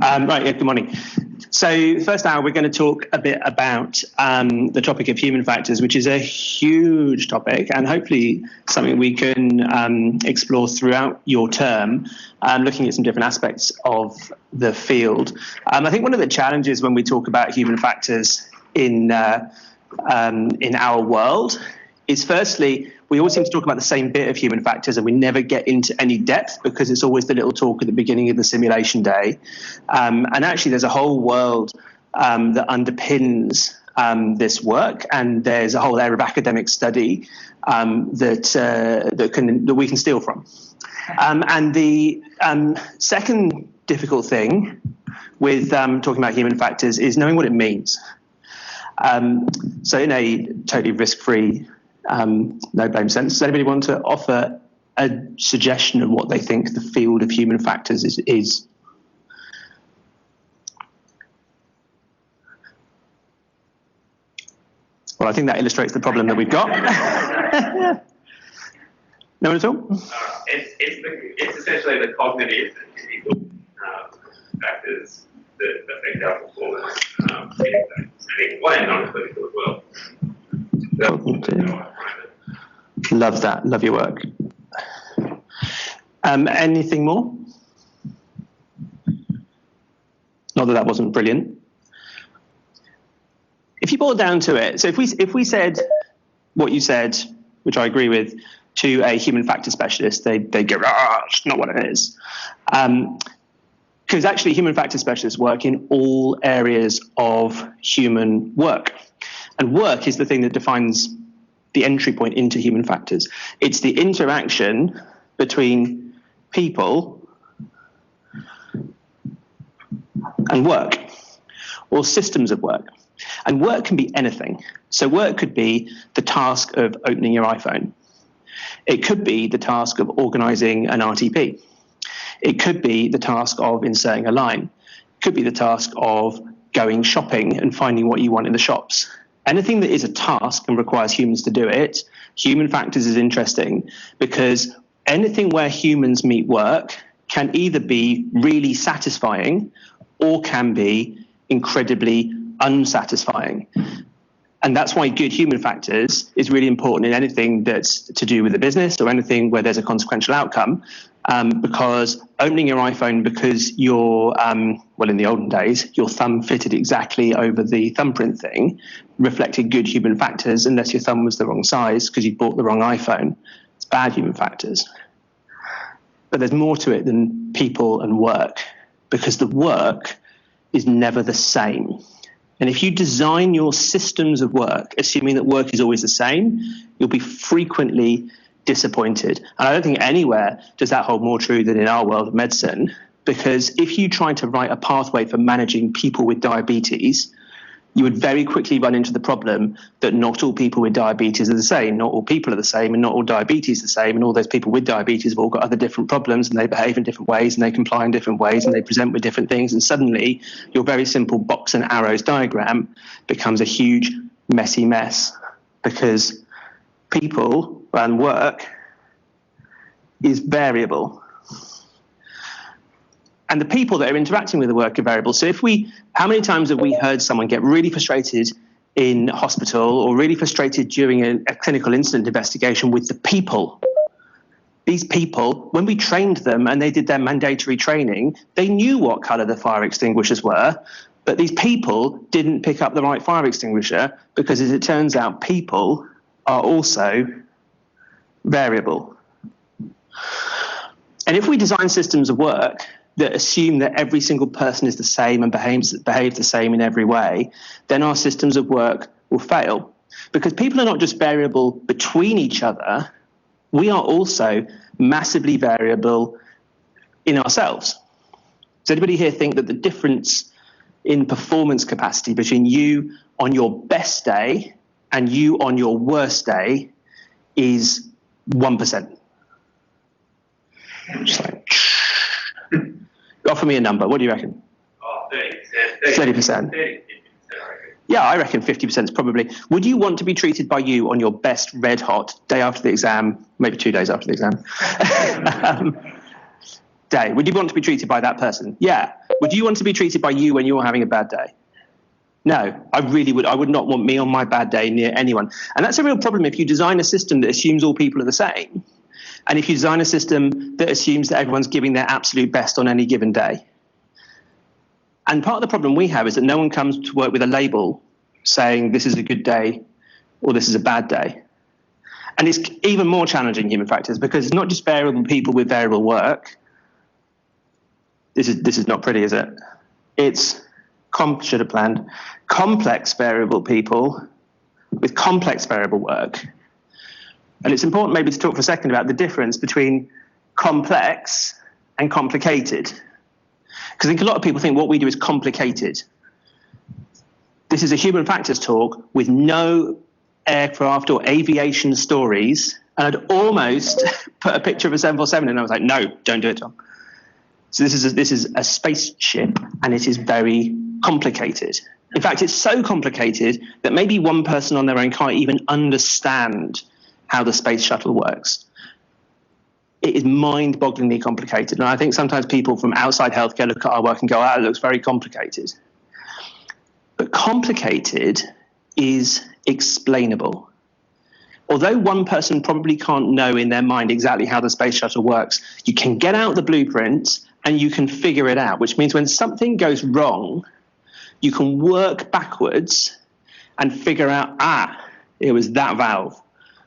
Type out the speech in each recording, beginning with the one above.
Right, yeah, good morning. So first hour, we're going to talk a bit about the topic of human factors, which is a huge topic and hopefully something we can explore throughout your term, looking at some different aspects of the field. I think one of the challenges when we talk about human factors in our world is, firstly, we always seem to talk about the same bit of human factors and we never get into any depth because it's always the little talk at the beginning of the simulation day. And actually there's a whole world that underpins this work, and there's a whole area of academic study that we can steal from. And the second difficult thing with talking about human factors is knowing what it means. So in a totally risk-free, no-blame sense, does anybody want to offer a suggestion of what they think the field of human factors is? Well, I think that illustrates the problem that we've got. No one at all? It's essentially the cognitive and physical factors that affect our performance and non-clinical as well. Love that. Love your work. Anything more? Not that wasn't brilliant. If you boil down to it, so if we said what you said, which I agree with, to a human factor specialist, they'd go, it's not what it is. Because actually human factor specialists work in all areas of human work. And work is the thing that defines the entry point into human factors. It's the interaction between people and work, or systems of work. And work can be anything. So work could be the task of opening your iPhone. It could be the task of organizing an RTP. It could be the task of inserting a line. It could be the task of going shopping and finding what you want in the shops. Anything that is a task and requires humans to do it, human factors is interesting because anything where humans meet work can either be really satisfying or can be incredibly unsatisfying. And that's why good human factors is really important in anything that's to do with the business or anything where there's a consequential outcome. Because opening your iPhone because you're, well, in the olden days, your thumb fitted exactly over the thumbprint thing reflected good human factors, unless your thumb was the wrong size because you bought the wrong iPhone. It's bad human factors. But there's more to it than people and work, because the work is never the same. And if you design your systems of work, assuming that work is always the same, you'll be frequently disappointed. And I don't think anywhere does that hold more true than in our world of medicine, because if you try to write a pathway for managing people with diabetes, you would very quickly run into the problem that not all people with diabetes are the same, not all people are the same, and not all diabetes are the same, and all those people with diabetes have all got other different problems, and they behave in different ways, and they comply in different ways, and they present with different things, and suddenly your very simple box and arrows diagram becomes a huge messy mess, because people and work is variable. And the people that are interacting with the work are variable. So how many times have we heard someone get really frustrated in hospital or really frustrated during a clinical incident investigation with the people? These people, when we trained them and they did their mandatory training, they knew what color the fire extinguishers were, but these people didn't pick up the right fire extinguisher because, as it turns out, people are also variable. And if we design systems of work that assume that every single person is the same and behaves the same in every way, then our systems of work will fail. Because people are not just variable between each other, we are also massively variable in ourselves. Does anybody here think that the difference in performance capacity between you on your best day and you on your worst day is 1%? Just like, offer me a number. What do you reckon? 30%. 30%. Yeah, I reckon 50% is probably. Would you want to be treated by you on your best red hot day after the exam, maybe 2 days after the exam? day? Would you want to be treated by that person? Yeah. Would you want to be treated by you when you're having a bad day? No, I really would. I would not want me on my bad day near anyone. And that's a real problem if you design a system that assumes all people are the same. And if you design a system that assumes that everyone's giving their absolute best on any given day. And part of the problem we have is that no one comes to work with a label saying this is a good day or this is a bad day. And it's even more challenging, human factors, because it's not just variable people with variable work. This is not pretty, is it? It's should have planned complex variable people with complex variable work. And it's important maybe to talk for a second about the difference between complex and complicated. Because I think a lot of people think what we do is complicated. This is a human factors talk with no aircraft or aviation stories. And I'd almost put a picture of a 747 and I was like, no, don't do it, Tom. So this is a spaceship and it is very complicated. In fact, it's so complicated that maybe one person on their own can't even understand how the space shuttle works. It is mind-bogglingly complicated. And I think sometimes people from outside healthcare look at our work and go, it looks very complicated. But complicated is explainable. Although one person probably can't know in their mind exactly how the space shuttle works, you can get out the blueprint and you can figure it out, which means when something goes wrong, you can work backwards and figure out, it was that valve,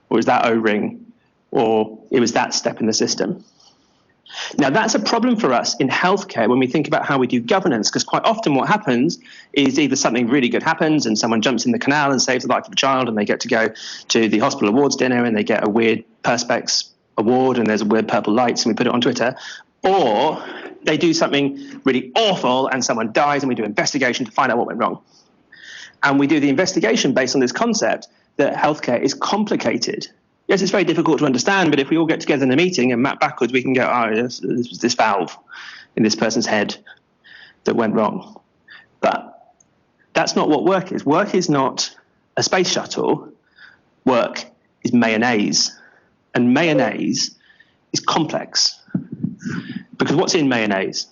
or it was that O-ring, or it was that step in the system. Now, that's a problem for us in healthcare when we think about how we do governance, because quite often what happens is either something really good happens and someone jumps in the canal and saves the life of a child and they get to go to the hospital awards dinner and they get a weird Perspex award and there's a weird purple lights and we put it on Twitter, or they do something really awful and someone dies and we do an investigation to find out what went wrong. And we do the investigation based on this concept that healthcare is complicated. Yes, it's very difficult to understand, but if we all get together in a meeting and map backwards, we can go, this was this valve in this person's head that went wrong. But that's not what work is. Work is not a space shuttle. Work is mayonnaise. And mayonnaise is complex. Because what's in mayonnaise?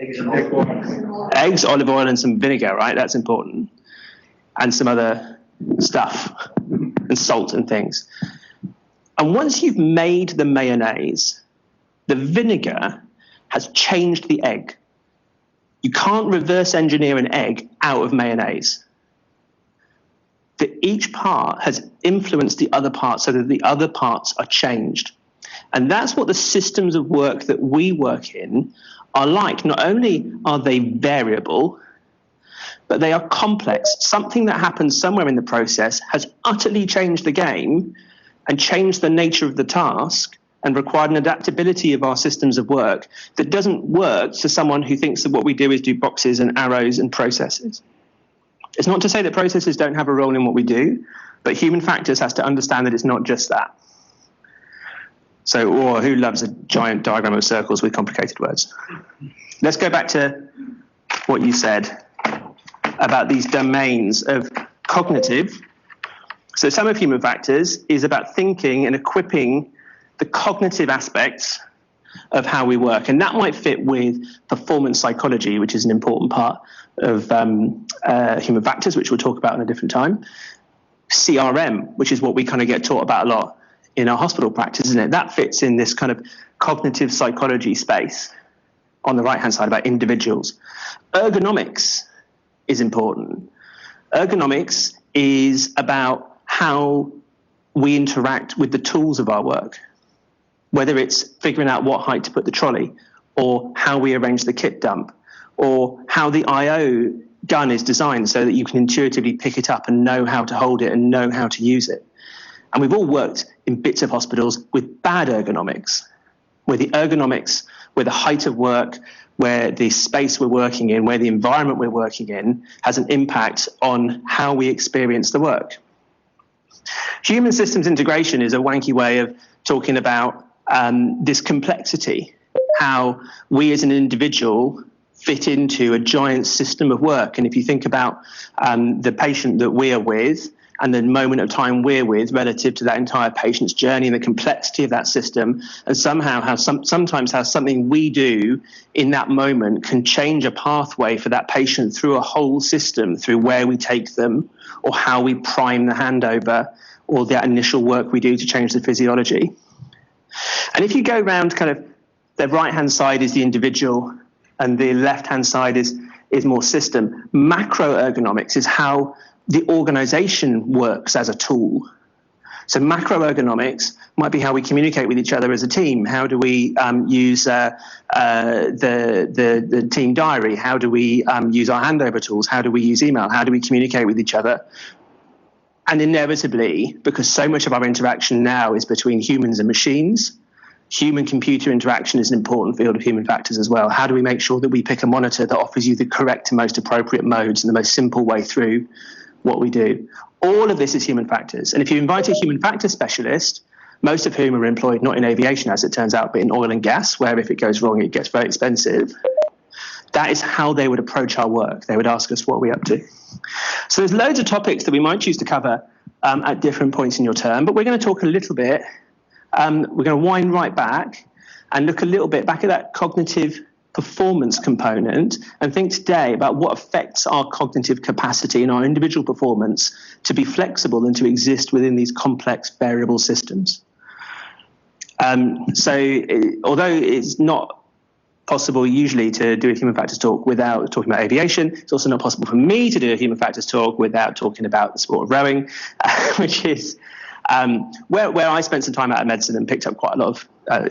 Eggs and olive oil. Eggs, olive oil, and some vinegar, right? That's important. And some other stuff. And salt and things. And once you've made the mayonnaise, the vinegar has changed the egg. You can't reverse engineer an egg out of mayonnaise. That each part has influenced the other part so that the other parts are changed. And that's what the systems of work that we work in are like. Not only are they variable, but they are complex. Something that happens somewhere in the process has utterly changed the game and changed the nature of the task and required an adaptability of our systems of work that doesn't work to someone who thinks that what we do is do boxes and arrows and processes. It's not to say that processes don't have a role in what we do, but human factors has to understand that it's not just that. So, who loves a giant diagram of circles with complicated words? Let's go back to what you said about these domains of cognitive. So some of human factors is about thinking and equipping the cognitive aspects of how we work. And that might fit with performance psychology, which is an important part of human factors, which we'll talk about in a different time. CRM, which is what we kind of get taught about a lot in our hospital practice, isn't it? That fits in this kind of cognitive psychology space on the right-hand side about individuals. Ergonomics is important. Ergonomics is about how we interact with the tools of our work, whether it's figuring out what height to put the trolley, or how we arrange the kit dump, or how the IO gun is designed so that you can intuitively pick it up and know how to hold it and know how to use it. And we've all worked in bits of hospitals with bad ergonomics, where the ergonomics, where the height of work, where the space we're working in, where the environment we're working in has an impact on how we experience the work. Human systems integration is a wanky way of talking about this complexity, how we as an individual fit into a giant system of work. And if you think about the patient that we are with and the moment of time we're with relative to that entire patient's journey and the complexity of that system, and somehow sometimes how something we do in that moment can change a pathway for that patient through a whole system, through where we take them or how we prime the handover or that initial work we do to change the physiology. And if you go around kind of the right-hand side is the individual and the left-hand side is more system. Macro ergonomics is how the organization works as a tool. So macro ergonomics might be how we communicate with each other as a team. How do we use the team diary? How do we use our handover tools? How do we use email? How do we communicate with each other? And inevitably, because so much of our interaction now is between humans and machines, human-computer interaction is an important field of human factors as well. How do we make sure that we pick a monitor that offers you the correct and most appropriate modes and the most simple way through what we do? All of this is human factors. And if you invite a human factor specialist, most of whom are employed not in aviation, as it turns out, but in oil and gas, where if it goes wrong, it gets very expensive, that is how they would approach our work. They would ask us, what are we up to? So there's loads of topics that we might choose to cover at different points in your term, but we're going to talk a little bit. We're going to wind right back and look a little bit back at that cognitive performance component and think today about what affects our cognitive capacity and our individual performance to be flexible and to exist within these complex variable systems. Although it's not possible usually to do a human factors talk without talking about aviation, it's also not possible for me to do a human factors talk without talking about the sport of rowing, which is where I spent some time out of medicine and picked up quite a lot of,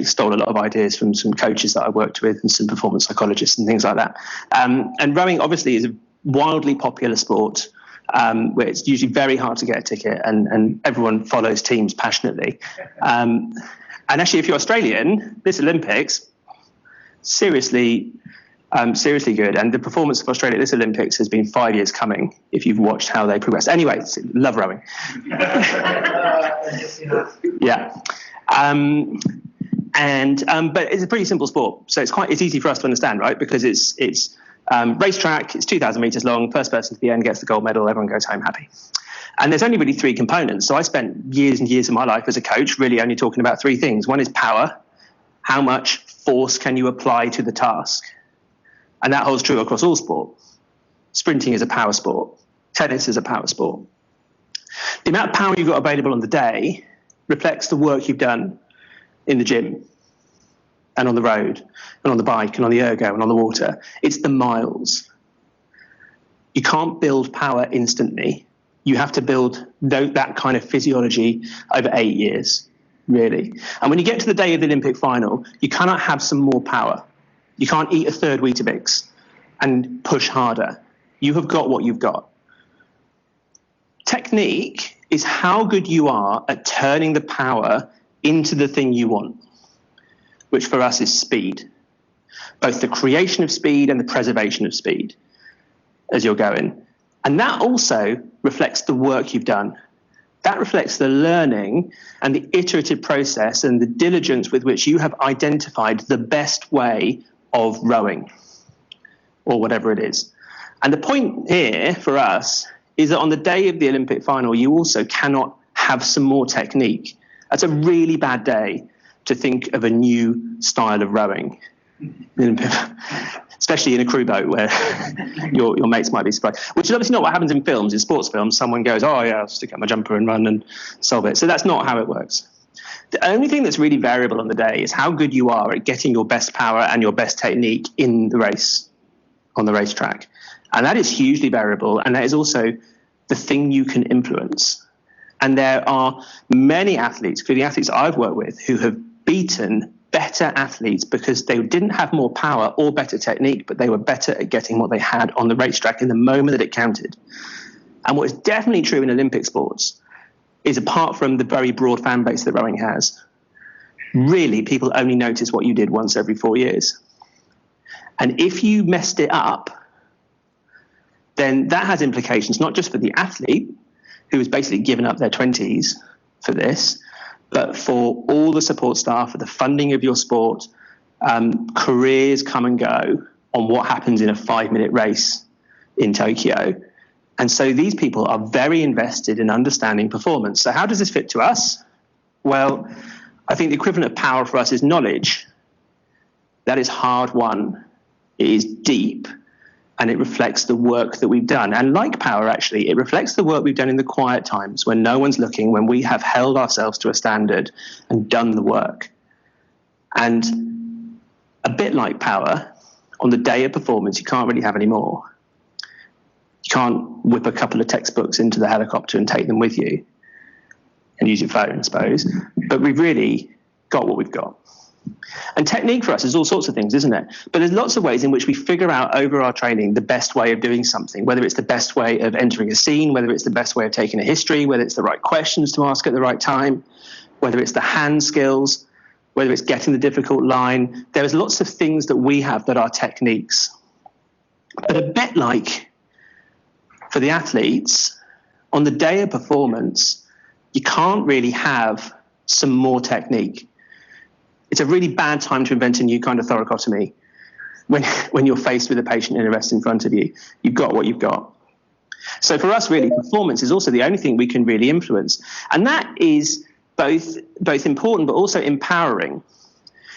stole a lot of ideas from some coaches that I worked with and some performance psychologists and things like that. And rowing obviously is a wildly popular sport where it's usually very hard to get a ticket and everyone follows teams passionately. And actually, if you're Australian, this Olympics, seriously good. And the performance of Australia at this Olympics has been 5 years coming, if you've watched how they progress. Anyway, love rowing. Yeah. But it's a pretty simple sport. So it's easy for us to understand, right? Because it's racetrack, it's 2,000 meters long, first person to the end gets the gold medal, everyone goes home happy. And there's only really three components. So I spent years and years of my life as a coach really only talking about three things. One is power. How much force can you apply to the task? And that holds true across all sport. Sprinting is a power sport. Tennis is a power sport. The amount of power you've got available on the day reflects the work you've done in the gym and on the road and on the bike and on the ergo and on the water. It's the miles. You can't build power instantly. You have to build that kind of physiology over 8 years, really. And when you get to the day of the Olympic final, you cannot have some more power. You can't eat a third Weetabix and push harder. You have got what you've got. Technique is how good you are at turning the power into the thing you want, which for us is speed, both the creation of speed and the preservation of speed as you're going. And that also reflects the work you've done. That reflects the learning and the iterative process and the diligence with which you have identified the best way of rowing or whatever it is. And the point here for us is that on the day of the Olympic final, you also cannot have some more technique. That's a really bad day to think of a new style of rowing, especially in a crew boat where your mates might be surprised, which is obviously not what happens in films. In sports films, someone goes, oh yeah, I'll stick out my jumper and run and solve it. So that's not how it works. The only thing that's really variable on the day is how good you are at getting your best power and your best technique in the race, on the racetrack. And that is hugely variable, and that is also the thing you can influence. And there are many athletes, including athletes I've worked with, who have beaten better athletes because they didn't have more power or better technique, but they were better at getting what they had on the racetrack in the moment that it counted. And what is definitely true in Olympic sports is, apart from the very broad fan base that rowing has, really people only notice what you did once every 4 years. And if you messed it up, then that has implications not just for the athlete, who has basically given up their 20s for this, but for all the support staff, for the funding of your sport. Careers come and go on what happens in a 5-minute race in Tokyo. And so these people are very invested in understanding performance. So how does this fit to us? Well, I think the equivalent of power for us is knowledge. That is hard won. It is deep, and it reflects the work that we've done. And like power, actually, it reflects the work we've done in the quiet times when no one's looking, when we have held ourselves to a standard and done the work. And a bit like power, on the day of performance, you can't really have any more. You can't whip a couple of textbooks into the helicopter and take them with you and use your phone, I suppose. But we've really got what we've got. And technique for us is all sorts of things, isn't it? But there's lots of ways in which we figure out over our training the best way of doing something, whether it's the best way of entering a scene, whether it's the best way of taking a history, whether it's the right questions to ask at the right time, whether it's the hand skills, whether it's getting the difficult line. There's lots of things that we have that are techniques. But a bit like for the athletes, on the day of performance, you can't really have some more technique. It's a really bad time to invent a new kind of thoracotomy when you're faced with a patient in a rest in front of you. You've got what you've got. So for us, really, performance is also the only thing we can really influence. And that is both important but also empowering.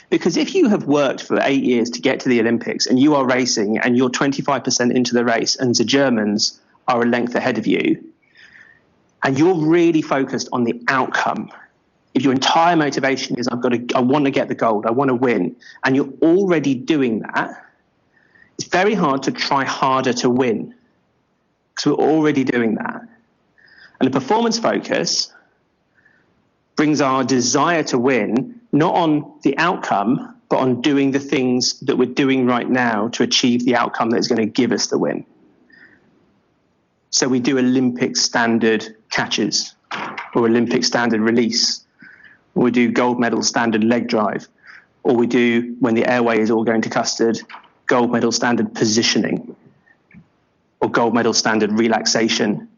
Because if you have worked for 8 years to get to the Olympics and you are racing and you're 25% into the race and the Germans are a length ahead of you, and you're really focused on the outcome, if your entire motivation is I want to get the gold, I want to win, and you're already doing that, it's very hard to try harder to win because we're already doing that. And the performance focus brings our desire to win not on the outcome, but on doing the things that we're doing right now to achieve the outcome that is going to give us the win. So we do Olympic standard catches or Olympic standard release, or we do gold medal standard leg drive, or we do, when the airway is all going to custard, gold medal standard positioning, or gold medal standard relaxation,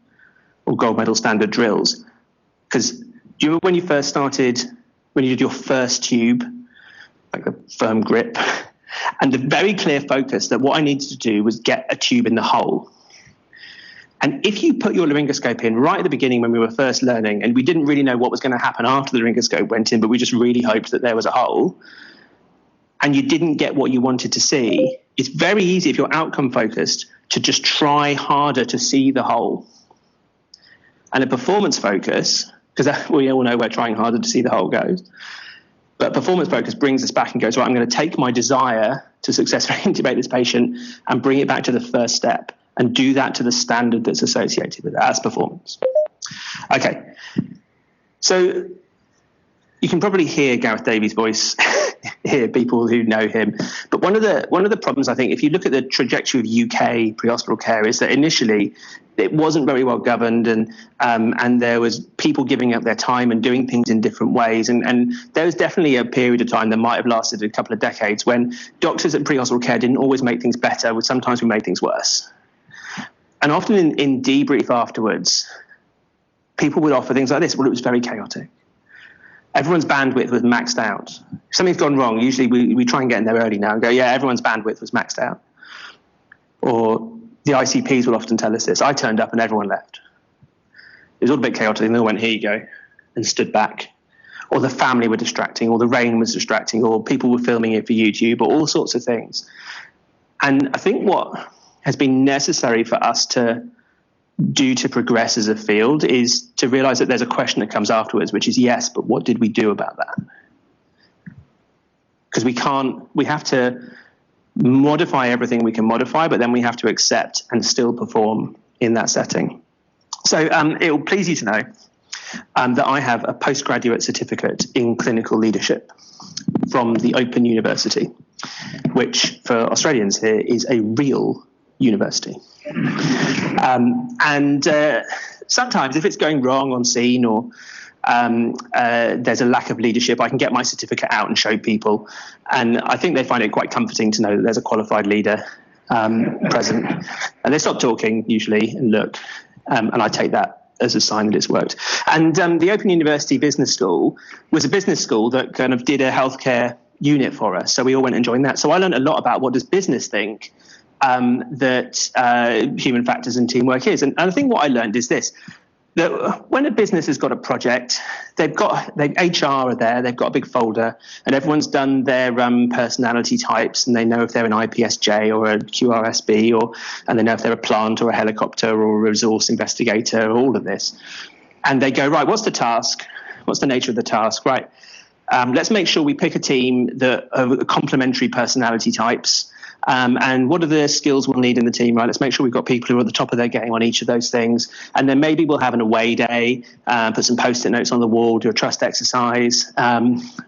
or gold medal standard drills. Because do you remember when you first started, when you did your first tube, like a firm grip, and the very clear focus that what I needed to do was get a tube in the hole? And if you put your laryngoscope in right at the beginning when we were first learning, and we didn't really know what was going to happen after the laryngoscope went in, but we just really hoped that there was a hole, and you didn't get what you wanted to see, it's very easy if you're outcome focused to just try harder to see the hole. And a performance focus, because we all know where trying harder to see the hole goes, but performance focus brings us back and goes, right, I'm going to take my desire to successfully intubate this patient and bring it back to the first step, and do that to the standard that's associated with that. That's performance. Okay, so you can probably hear Gareth Davies' voice, hear people who know him. But one of the problems, I think, if you look at the trajectory of UK pre-hospital care, is that initially it wasn't very well governed, and there was people giving up their time and doing things in different ways. And there was definitely a period of time that might have lasted a couple of decades when doctors at pre-hospital care didn't always make things better, but sometimes we made things worse. And often in debrief afterwards, people would offer things like this. Well, it was very chaotic. Everyone's bandwidth was maxed out. If something's gone wrong, usually we try and get in there early now and go, yeah, everyone's bandwidth was maxed out. Or the ICPs will often tell us this. I turned up and everyone left. It was all a bit chaotic, and they all went, here you go, and stood back. Or the family were distracting, or the rain was distracting, or people were filming it for YouTube, or all sorts of things. And I think what has been necessary for us to do to progress as a field is to realize that there's a question that comes afterwards, which is, yes, but what did we do about that? Because we have to modify everything we can modify, but then we have to accept and still perform in that setting. So it will please you to know that I have a postgraduate certificate in clinical leadership from the Open University, which for Australians here is a real university. And sometimes if it's going wrong on scene, or there's a lack of leadership, I can get my certificate out and show people. And I think they find it quite comforting to know that there's a qualified leader present. And they stop talking usually and look, and I take that as a sign that it's worked. And the Open University Business School was a business school that kind of did a healthcare unit for us. So we all went and joined that. So I learned a lot about what does business think that human factors and teamwork is. And I think what I learned is this, that when a business has got a project, HR are there, they've got a big folder, and everyone's done their personality types, and they know if they're an IPSJ or a QRSB, and they know if they're a plant or a helicopter or a resource investigator, or all of this. And they go, right, what's the task? What's the nature of the task? Right, let's make sure we pick a team that are complementary personality types. And what are the skills we'll need in the team, right? Let's make sure we've got people who are at the top of their game on each of those things. And then maybe we'll have an away day, put some Post-it notes on the wall, do a trust exercise.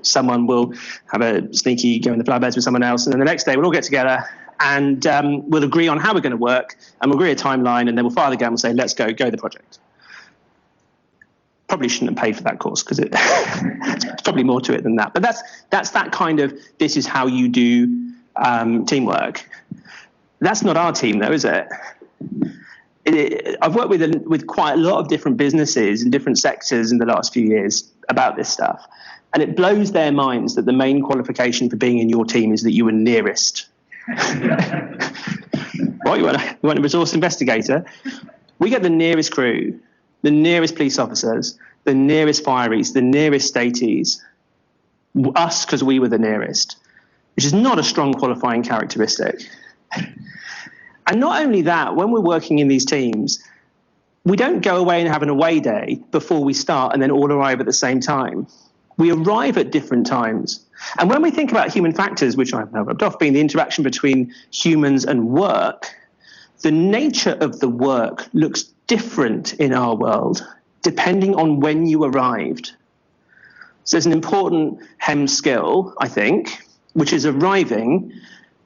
Someone will have a sneaky go in the flowerbeds with someone else. And then the next day we'll all get together and we'll agree on how we're going to work, and we'll agree a timeline, and then we'll fire the gun and say, let's go the project. Probably shouldn't have paid for that course because it's probably more to it than that. But that's that kind of, this is how you do teamwork. That's not our team, though, is it? I've worked with quite a lot of different businesses in different sectors in the last few years about this stuff, and it blows their minds that the main qualification for being in your team is that you were nearest. What, you want a resource investigator? We get the nearest crew, the nearest police officers, the nearest fireys, the nearest staties, us because we were the nearest, which is not a strong qualifying characteristic. And not only that, when we're working in these teams, we don't go away and have an away day before we start and then all arrive at the same time. We arrive at different times. And when we think about human factors, which I've now rubbed off, being the interaction between humans and work, the nature of the work looks different in our world depending on when you arrived. So there's an important HEM skill, I think, which is arriving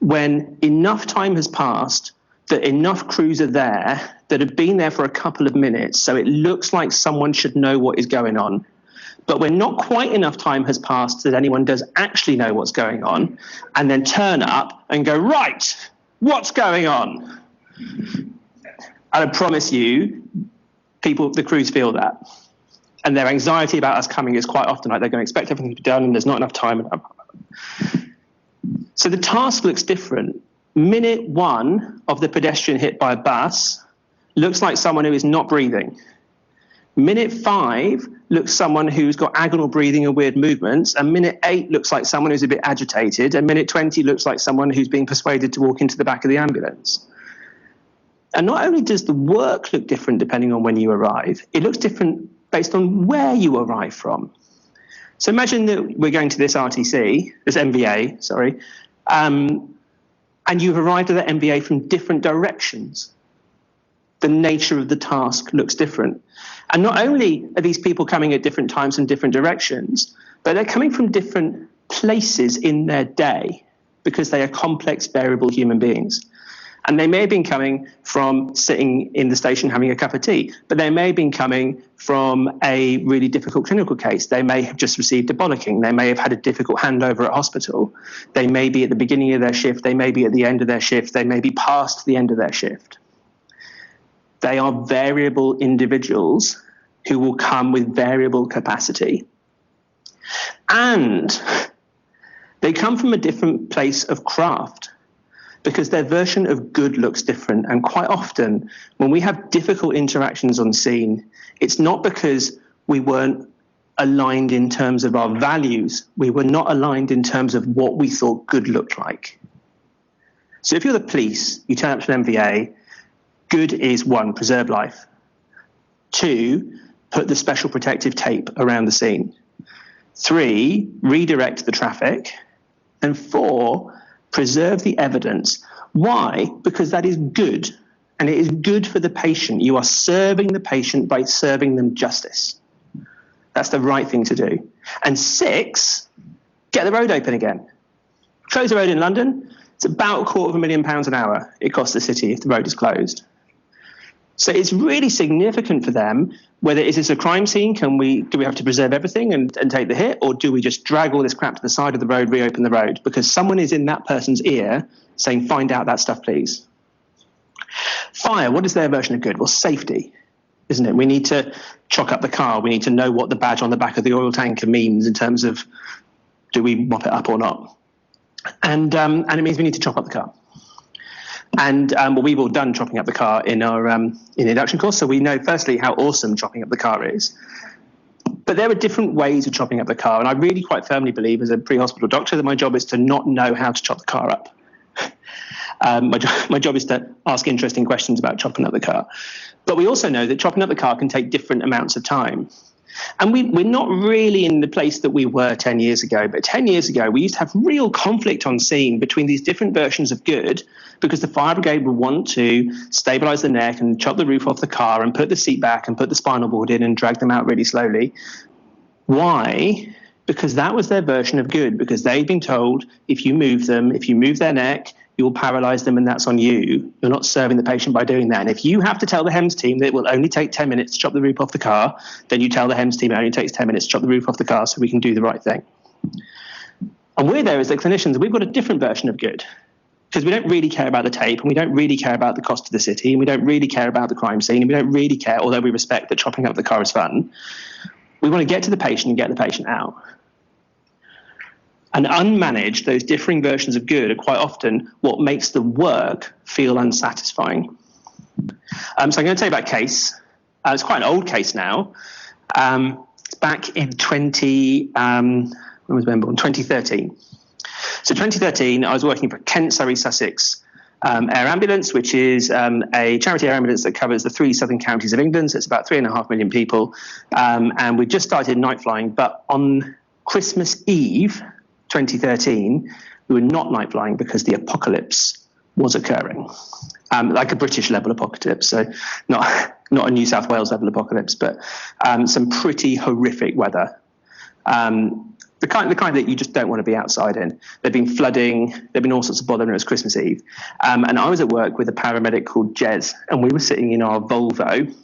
when enough time has passed that enough crews are there that have been there for a couple of minutes, so it looks like someone should know what is going on. But when not quite enough time has passed that anyone does actually know what's going on, and then turn up and go, right, what's going on? And I promise you, the crews feel that. And their anxiety about us coming is quite often like they're going to expect everything to be done and there's not enough time. So the task looks different. Minute 1 of the pedestrian hit by a bus looks like someone who is not breathing. Minute 5 looks someone who's got agonal breathing and weird movements. And minute 8 looks like someone who's a bit agitated. And minute 20 looks like someone who's being persuaded to walk into the back of the ambulance. And not only does the work look different depending on when you arrive, it looks different based on where you arrive from. So imagine that we're going to this RTC, this MVA, sorry, and you've arrived at that MVA from different directions. The nature of the task looks different. And not only are these people coming at different times from different directions, but they're coming from different places in their day because they are complex, variable human beings. And they may have been coming from sitting in the station having a cup of tea, but they may have been coming from a really difficult clinical case. They may have just received a bollocking. They may have had a difficult handover at hospital. They may be at the beginning of their shift. They may be at the end of their shift. They may be past the end of their shift. They are variable individuals who will come with variable capacity. And they come from a different place of craft, because their version of good looks different. And quite often, when we have difficult interactions on scene, it's not because we weren't aligned in terms of our values. We were not aligned in terms of what we thought good looked like. So if you're the police, you turn up to an MVA, good is 1, preserve life. 2, put the special protective tape around the scene. 3, redirect the traffic. And 4, preserve the evidence. Why? Because that is good, and it is good for the patient. You are serving the patient by serving them justice. That's the right thing to do. And 6, get the road open again. Close the road in London, it's about £250,000 an hour it costs the city if the road is closed. So it's really significant for them, whether is this a crime scene, do we have to preserve everything and take the hit, or do we just drag all this crap to the side of the road, reopen the road? Because someone is in that person's ear saying, find out that stuff, please. Fire, what is their version of good? Well, safety, isn't it? We need to chock up the car. We need to know what the badge on the back of the oil tanker means in terms of, do we mop it up or not? And it means we need to chop up the car. And well, we've all done chopping up the car in our in the induction course, so we know firstly how awesome chopping up the car is. But there are different ways of chopping up the car, and I really quite firmly believe as a pre-hospital doctor that my job is to not know how to chop the car up. My job is to ask interesting questions about chopping up the car. But we also know that chopping up the car can take different amounts of time. And we're not really in the place that we were 10 years ago. But 10 years ago, we used to have real conflict on scene between these different versions of good, because the fire brigade would want to stabilize the neck and chop the roof off the car and put the seat back and put the spinal board in and drag them out really slowly. Why? Because that was their version of good, because they'd been told if you move them, if you move their neck, you'll paralyze them and that's on you. You're not serving the patient by doing that. And if you have to tell the HEMS team that it will only take 10 minutes to chop the roof off the car, then you tell the HEMS team it only takes 10 minutes to chop the roof off the car so we can do the right thing. And we're there as the clinicians, we've got a different version of good, because we don't really care about the tape, and we don't really care about the cost to the city, and we don't really care about the crime scene, and we don't really care, although we respect that chopping up the car is fun. We want to get to the patient and get the patient out. And unmanaged, those differing versions of good are quite often what makes the work feel unsatisfying. So I'm going to tell you about a case. It's quite an old case now. It's back in 2013. So 2013, I was working for Kent, Surrey, Sussex Air Ambulance, which is a charity air ambulance that covers the 3 southern counties of England. So it's about 3.5 million people. And we just started night flying, but on Christmas Eve, 2013, we were not night flying because the apocalypse was occurring, like a British level apocalypse. So not a New South Wales level apocalypse, but some pretty horrific weather. The kind that you just don't want to be outside in. There'd been flooding, there'd been all sorts of bother, and it was Christmas Eve. And I was at work with a paramedic called Jez, and we were sitting in our Volvo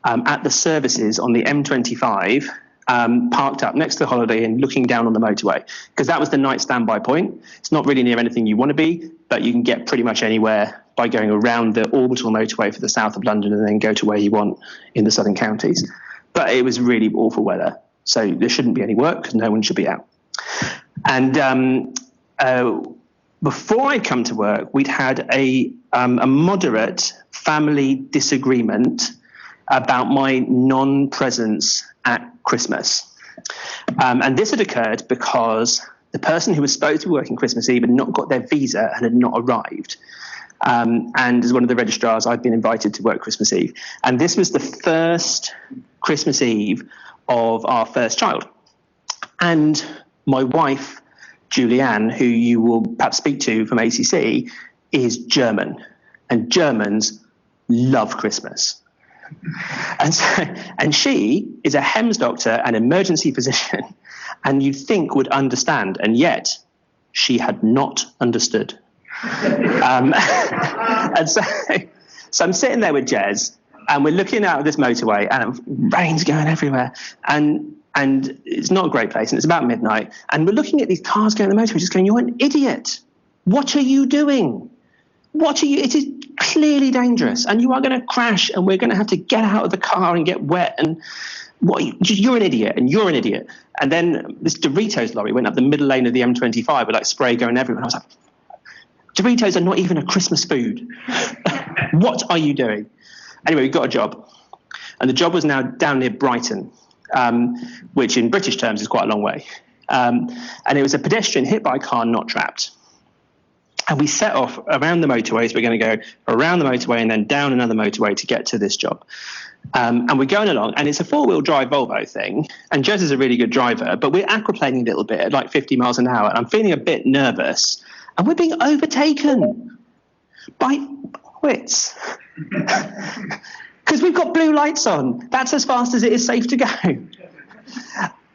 at the services on the M25, parked up next to the Holiday Inn, looking down on the motorway, because that was the night standby point. It's not really near anything you want to be, but you can get pretty much anywhere by going around the orbital motorway for the south of London and then go to where you want in the southern counties. But it was really awful weather, so there shouldn't be any work because no one should be out. And before I'd come to work, we'd had a moderate family disagreement about my non-presence at Christmas. And this had occurred because the person who was supposed to be working Christmas Eve had not got their visa and had not arrived. And as one of the registrars, I'd been invited to work Christmas Eve. And this was the first Christmas Eve of our first child. And my wife, Julianne, who you will perhaps speak to from ACC, is German. And Germans love Christmas. And she is a HEMS doctor and emergency physician, and you'd think would understand, and yet she had not understood. And so I'm sitting there with Jez, and we're looking out of this motorway, and rain's going everywhere, and it's not a great place, and it's about midnight, and we're looking at these cars going on the motorway, just going, "You're an idiot. What are you doing? It is clearly dangerous, and you are going to crash, and we're going to have to get out of the car and get wet, and you're an idiot, and you're an idiot." And then this Doritos lorry went up the middle lane of the M25 with like spray going everywhere. I was like, Doritos are not even a Christmas food. What are you doing? Anyway, we got a job, and the job was now down near Brighton, which in British terms is quite a long way. And it was a pedestrian hit by a car, not trapped. And we set off around the motorways. We're going to go around the motorway and then down another motorway to get to this job. And we're going along, and it's a 4-wheel drive Volvo thing. And Jez is a really good driver, but we're aquaplaning a little bit at like 50 miles an hour. And I'm feeling a bit nervous. And we're being overtaken by wits. Because we've got blue lights on. That's as fast as it is safe to go.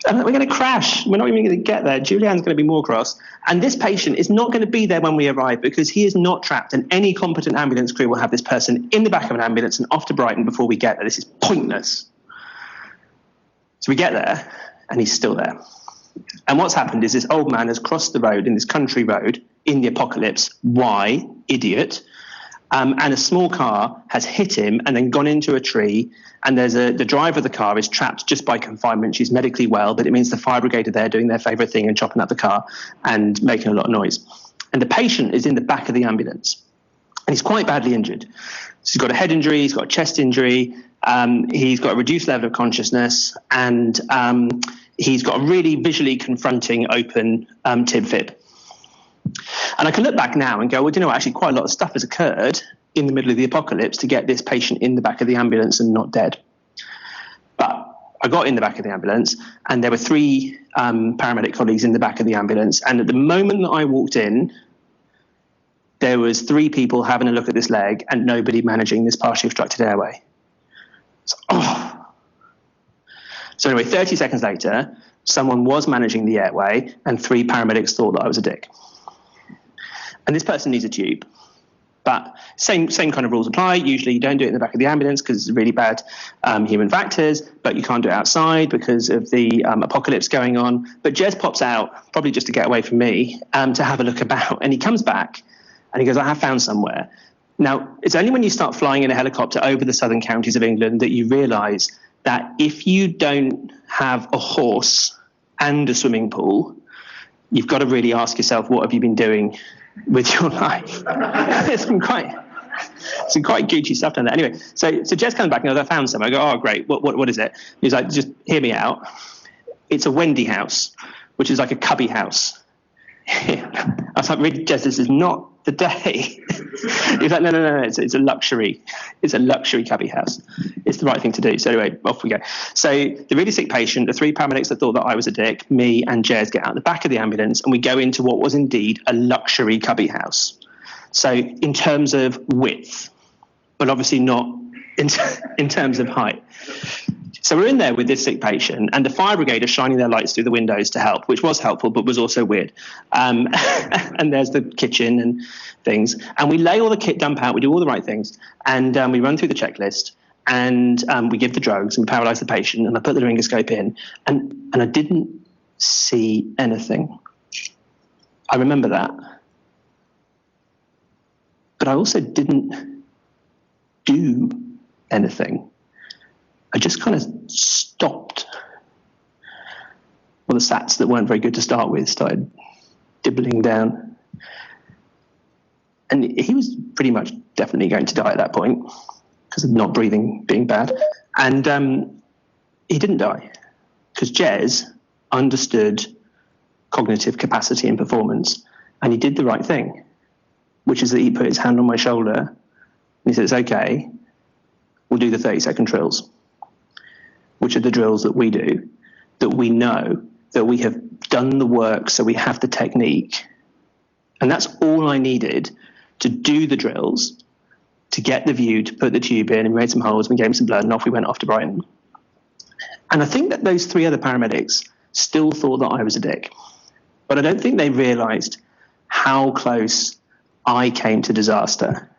And we're going to crash. We're not even going to get there. Julianne's going to be more cross. And this patient is not going to be there when we arrive because he is not trapped. And any competent ambulance crew will have this person in the back of an ambulance and off to Brighton before we get there. This is pointless. So we get there, and he's still there. And what's happened is this old man has crossed the road in this country road in the apocalypse. Why? Idiot. And a small car has hit him and then gone into a tree. And the driver of the car is trapped just by confinement. She's medically well, but it means the fire brigade are there doing their favourite thing and chopping up the car and making a lot of noise. And the patient is in the back of the ambulance. And he's quite badly injured. So he's got a head injury, he's got a chest injury, he's got a reduced level of consciousness, and he's got a really visually confronting open tib fib. And I can look back now and go, well, you know, actually quite a lot of stuff has occurred in the middle of the apocalypse to get this patient in the back of the ambulance and not dead. But I got in the back of the ambulance, and there were 3 paramedic colleagues in the back of the ambulance. And at the moment that I walked in, there was 3 people having a look at this leg and nobody managing this partially obstructed airway. So anyway, 30 seconds later, someone was managing the airway and 3 paramedics thought that I was a dick. And this person needs a tube. But same kind of rules apply. Usually you don't do it in the back of the ambulance because it's really bad human factors, but you can't do it outside because of the apocalypse going on. But Jez pops out, probably just to get away from me, to have a look about. And he comes back and he goes, I have found somewhere. Now, it's only when you start flying in a helicopter over the southern counties of England that you realise that if you don't have a horse and a swimming pool, you've got to really ask yourself, what have you been doing with your life? It's some quite Gucci stuff down there. Anyway, so Jez comes back and goes, I found some. I go, oh, great. What is it? He's like, just hear me out. It's a Wendy house, which is like a cubby house. I was like, really, Jez, this is not the day. He's like, no, it's a luxury. It's a luxury cubby house. It's the right thing to do. So anyway, off we go. So the really sick patient, the 3 paramedics that thought that I was a dick, me and Jez get out the back of the ambulance and we go into what was indeed a luxury cubby house. So in terms of width, but obviously not in terms of height. So we're in there with this sick patient, and the fire brigade are shining their lights through the windows to help, which was helpful, but was also weird. And there's the kitchen and things. And we lay all the kit dump out, we do all the right things, and we run through the checklist, and we give the drugs, and we paralyze the patient, and I put the laryngoscope in, and I didn't see anything. I remember that. But I also didn't do anything. I just kind of stopped. Well, the sats that weren't very good to start with started dibbling down. And he was pretty much definitely going to die at that point because of not breathing being bad. And he didn't die because Jez understood cognitive capacity and performance, and he did the right thing, which is that he put his hand on my shoulder and he said, it's okay, we'll do the 30-second drills, which are the drills that we do, that we know, that we have done the work, so we have the technique. And that's all I needed to do the drills, to get the view, to put the tube in, and we made some holes, we gave him some blood, and off we went off to Brighton. And I think that those 3 other paramedics still thought that I was a dick. But I don't think they realised how close I came to disaster.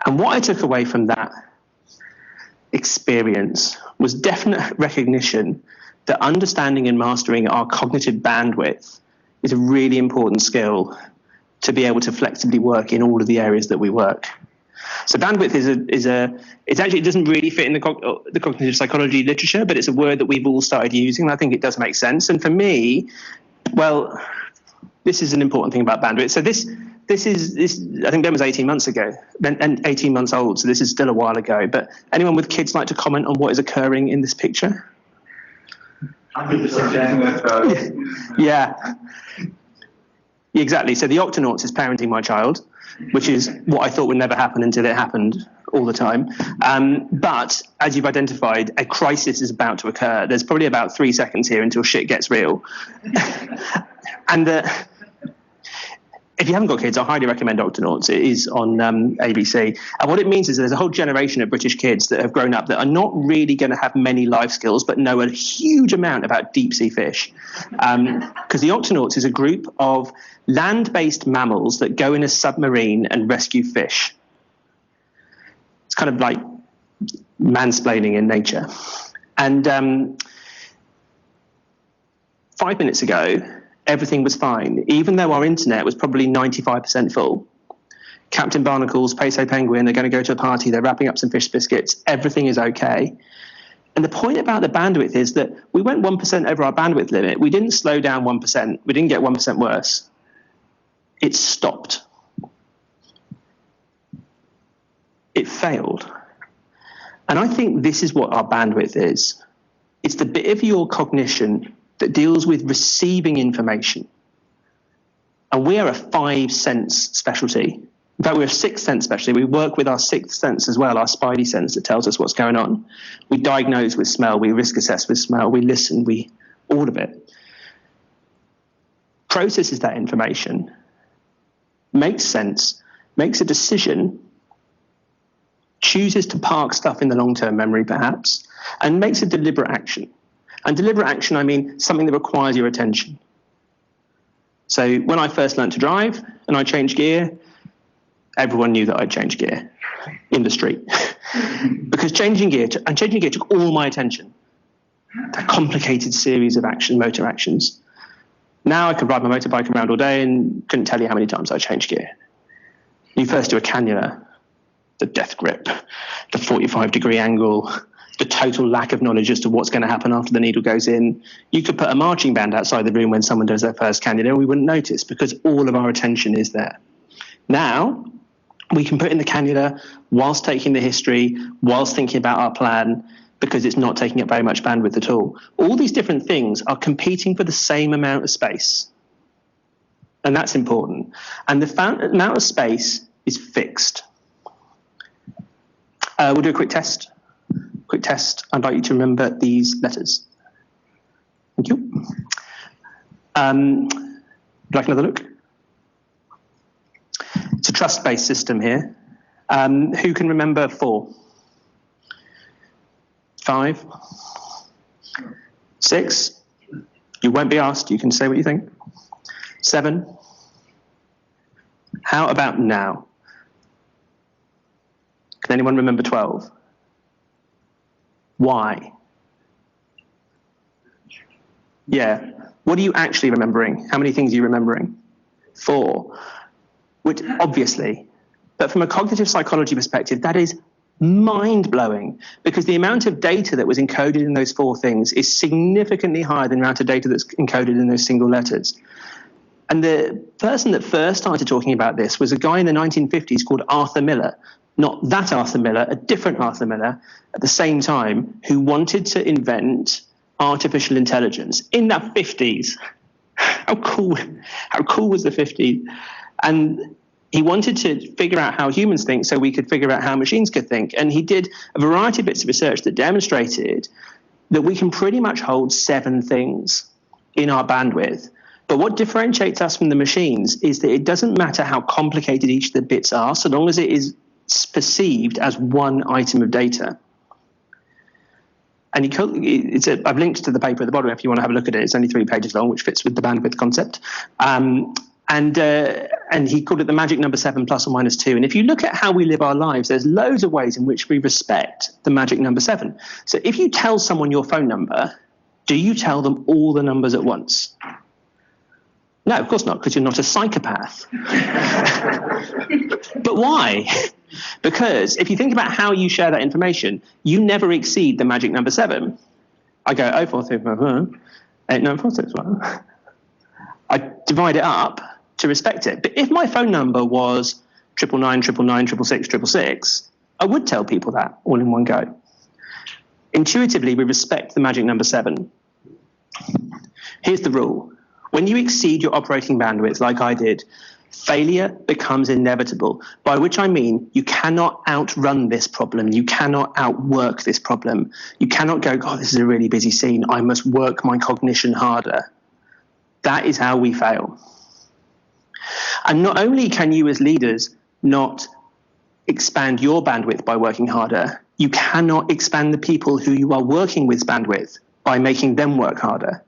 And what I took away from that experience was definite recognition that understanding and mastering our cognitive bandwidth is a really important skill to be able to flexibly work in all of the areas that we work. So bandwidth it doesn't really fit in the cognitive psychology literature, but it's a word that we've all started using, and I think it does make sense. And for me, well, this is an important thing about bandwidth. So this I think Ben was 18 months ago, and 18 months old, so this is still a while ago. But anyone with kids like to comment on what is occurring in this picture? 100%. Yeah. Exactly. So the Octonauts is parenting my child, which is what I thought would never happen until it happened all the time. But as you've identified, a crisis is about to occur. There's probably about 3 seconds here until shit gets real. And if you haven't got kids, I highly recommend Octonauts. It is on ABC. And what it means is there's a whole generation of British kids that have grown up that are not really going to have many life skills, but know a huge amount about deep sea fish. Because the Octonauts is a group of land-based mammals that go in a submarine and rescue fish. It's kind of like mansplaining in nature. And 5 minutes ago, everything was fine, even though our internet was probably 95% full. Captain Barnacles, Peso Penguin, they're going to go to a party, they're wrapping up some fish biscuits, everything is okay. And the point about the bandwidth is that we went 1% over our bandwidth limit. We didn't slow down 1%. We didn't get 1% worse. It stopped. it failed. And I think this is what our bandwidth is. It's the bit of your cognition that deals with receiving information. And we are a 5-sense specialty. In fact, we're a 6-sense specialty. We work with our 6th sense as well, our spidey sense that tells us what's going on. We diagnose with smell, we risk assess with smell, we listen, all of it. Processes that information, makes sense, makes a decision, chooses to park stuff in the long-term memory perhaps, and makes a deliberate action. And deliberate action, I mean something that requires your attention. So when I first learned to drive and I changed gear, everyone knew that I'd changed gear in the street. Because changing gear took all my attention. That complicated series of motor actions. Now I could ride my motorbike around all day and couldn't tell you how many times I changed gear. You first do a cannula, the death grip, the 45-degree angle, the total lack of knowledge as to what's going to happen after the needle goes in. You could put a marching band outside the room when someone does their first cannula and we wouldn't notice because all of our attention is there. Now, we can put in the cannula whilst taking the history, whilst thinking about our plan, because it's not taking up very much bandwidth at all. All these different things are competing for the same amount of space. And that's important. And the amount of space is fixed. We'll do a quick test. I'd like you to remember these letters. Thank you. Would you like another look? It's a trust-based system here. Who can remember 4? 5? 6? You won't be asked. You can say what you think. 7? How about now? Can anyone remember 12? Why? Yeah. What are you actually remembering? How many things are you remembering? 4. Which, obviously, but from a cognitive psychology perspective, that is mind-blowing because the amount of data that was encoded in those 4 things is significantly higher than the amount of data that's encoded in those single letters. And the person that first started talking about this was a guy in the 1950s called Arthur Miller. Not that Arthur Miller, a different Arthur Miller at the same time, who wanted to invent artificial intelligence in the 50s. How cool was the 50s? And he wanted to figure out how humans think so we could figure out how machines could think. And he did a variety of bits of research that demonstrated that we can pretty much hold 7 things in our bandwidth. But what differentiates us from the machines is that it doesn't matter how complicated each of the bits are, so long as it is perceived as one item of data. And I've linked to the paper at the bottom if you want to have a look at it. It's only 3 pages long, which fits with the bandwidth concept. And he called it the magic number 7 plus or minus 2. And if you look at how we live our lives, there's loads of ways in which we respect the magic number 7. So if you tell someone your phone number, do you tell them all the numbers at once? No, of course not, because you're not a psychopath. But why? Because if you think about how you share that information, you never exceed the magic number 7. I go 04354 89461. I divide it up to respect it. But if my phone number was 999 999 666, I would tell people that all in one go. Intuitively, we respect the magic number 7. Here's the rule. When you exceed your operating bandwidth, like I did, failure becomes inevitable, by which I mean you cannot outrun this problem. You cannot outwork this problem. You cannot go, God, this is a really busy scene. I must work my cognition harder. That is how we fail. And not only can you as leaders not expand your bandwidth by working harder, you cannot expand the people who you are working with's bandwidth by making them work harder.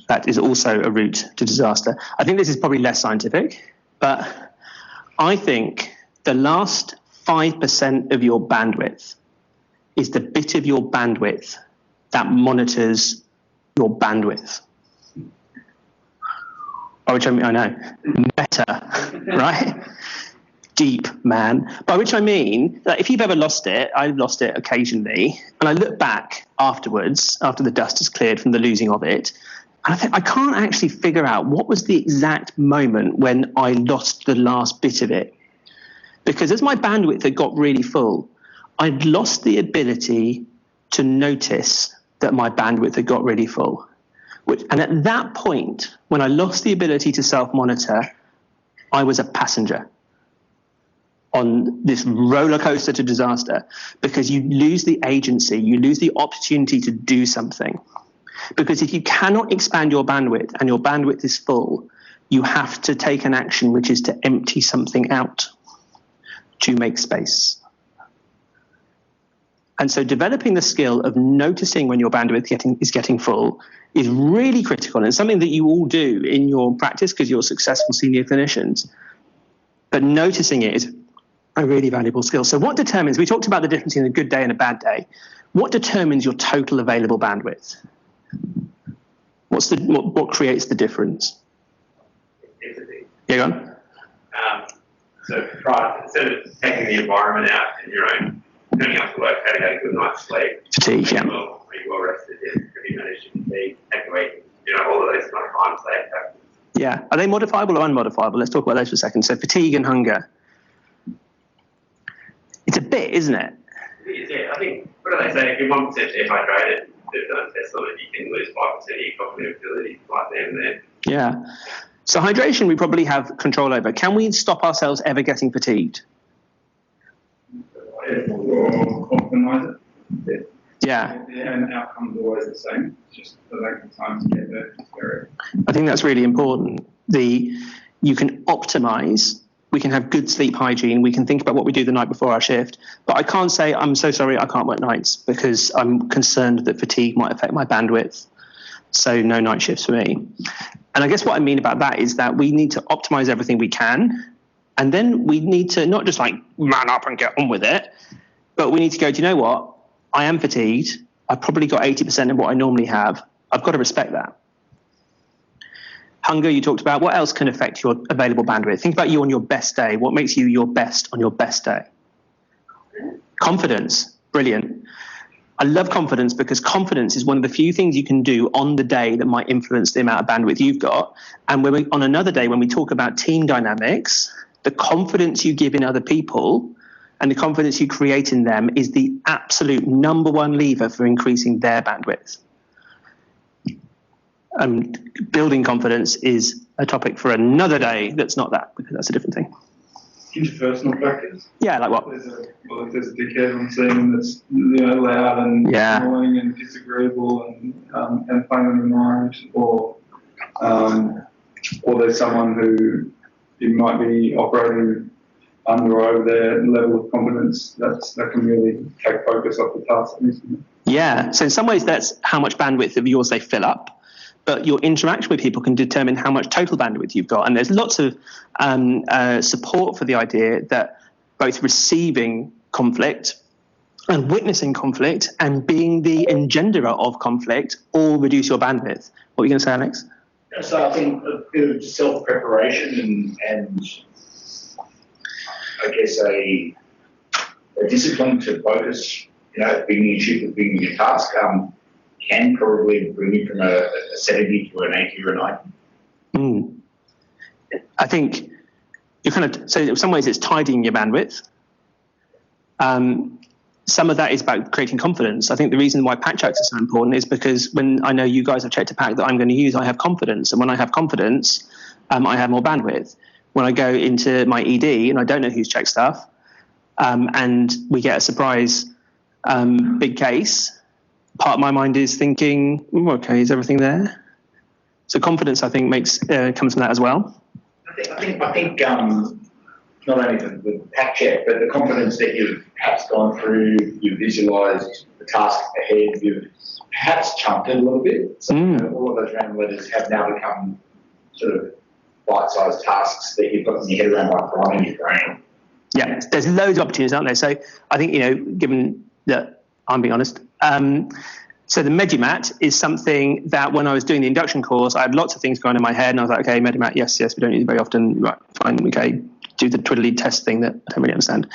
That is also a route to disaster. I think this is probably less scientific, but I think the last 5% of your bandwidth is the bit of your bandwidth that monitors your bandwidth. By which I mean, I know, meta, right? Deep, man. By which I mean that if you've ever lost it, I've lost it occasionally, and I look back afterwards, after the dust has cleared from the losing of it, and I think I can't actually figure out what was the exact moment when I lost the last bit of it. Because as my bandwidth had got really full, I'd lost the ability to notice that my bandwidth had got really full. And at that point, when I lost the ability to self-monitor, I was a passenger on this roller coaster to disaster, because you lose the agency, you lose the opportunity to do something. Because if you cannot expand your bandwidth and your bandwidth is full, you have to take an action, which is to empty something out to make space. And so developing the skill of noticing when your bandwidth is getting full is really critical, and it's something that you all do in your practice because you're successful senior clinicians. But noticing it is a really valuable skill. So what determines, we talked about the difference between a good day and a bad day. What determines your total available bandwidth? What creates the difference? Empathy. Yeah, go on. So instead of taking the environment out and your own, turning up to work, how to get a good night's sleep. Fatigue, yeah. Are you well rested? Have you managed to fatigue, take away, all of those kind of times they have. Yeah. Are they modifiable or unmodifiable? Let's talk about those for a second. So fatigue and hunger. It's a bit, isn't it? It is, yeah. I think, what do they say? If you're 1% dehydrated, they've done a test on it, you can lose 5% of your cognitive ability right there and then. Yeah. So hydration we probably have control over. Can we stop ourselves ever getting fatigued? Optimize it. Yeah. And the outcome's always the same. It's just the length of time to get there. I think that's really important. You can optimize. We can have good sleep hygiene. We can think about what we do the night before our shift. But I can't say, I'm so sorry, I can't work nights because I'm concerned that fatigue might affect my bandwidth. So no night shifts for me. And I guess what I mean about that is that we need to optimize everything we can. And then we need to not just like man up and get on with it, but we need to go, do you know what? I am fatigued. I've probably got 80% of what I normally have. I've got to respect that. Hunger, you talked about. What else can affect your available bandwidth? Think about you on your best day. What makes you your best on your best day? Confidence. Brilliant. I love confidence because confidence is one of the few things you can do on the day that might influence the amount of bandwidth you've got. And on another day, when we talk about team dynamics, the confidence you give in other people and the confidence you create in them is the absolute number one lever for increasing their bandwidth. Building confidence is a topic for another day. That's not that, because that's a different thing. Interpersonal factors. Yeah, like what? If there's a dickhead on scene that's loud and annoying and disagreeable and playing in the mind, or there's someone who you might be operating under or over their level of confidence, that can really take focus off the task. Yeah, so in some ways that's how much bandwidth of yours they fill up. But your interaction with people can determine how much total bandwidth you've got. And there's lots of support for the idea that both receiving conflict and witnessing conflict and being the engenderer of conflict all reduce your bandwidth. What were you going to say, Alex? So I think a bit of self-preparation and I guess a discipline to focus, beginning your shift with beginning your task, can probably bring you from a 70 to an 80 or a 90. I think so in some ways it's tidying your bandwidth. Some of that is about creating confidence. I think the reason why pack checks are so important is because when I know you guys have checked a pack that I'm going to use, I have confidence. And when I have confidence, I have more bandwidth. When I go into my ED and I don't know who's checked stuff, and we get a surprise big case, part of my mind is thinking, okay, is everything there? So confidence, I think, comes from that as well. I think not only the pack check, but the confidence that you've perhaps gone through, you've visualised the task ahead, you've perhaps chunked it a little bit. So all of those random letters have now become sort of bite-sized tasks that you've got in your head around by priming your brain. Yeah, there's loads of opportunities, aren't there? So I think, given that I'm being honest, so the Medimat is something that when I was doing the induction course, I had lots of things going in my head, and I was like, okay, Medimat, yes, we don't use it very often. Right, fine, okay, do the twiddly test thing that I don't really understand.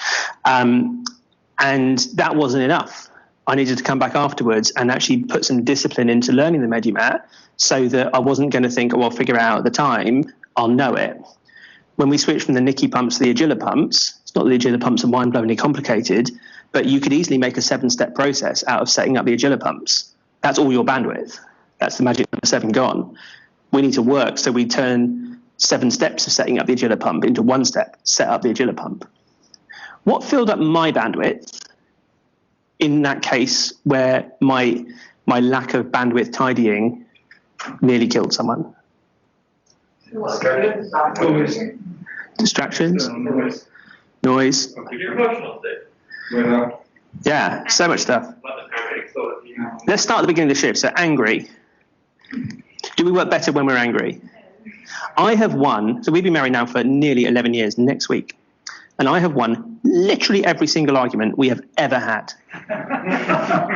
And that wasn't enough. I needed to come back afterwards and actually put some discipline into learning the Medimat so that I wasn't going to think, I'll figure it out at the time, I'll know it. When we switched from the Nicky pumps to the Agila pumps, it's not that the agila pumps are mind-blowingly complicated, but you could easily make a 7-step process out of setting up the agila pumps. That's all your bandwidth. That's the magic number 7 gone. We need to work, so we turn 7 steps of setting up the agila pump into 1 step, set up the agila pump. What filled up my bandwidth in that case where my lack of bandwidth tidying nearly killed someone? Distractions, noise. Your emotional state. Yeah, so much stuff. Let's start at the beginning of the shift. So angry. Do we work better when we're angry? I have won, so we've been married now for nearly 11 years next week, and I have won literally every single argument we have ever had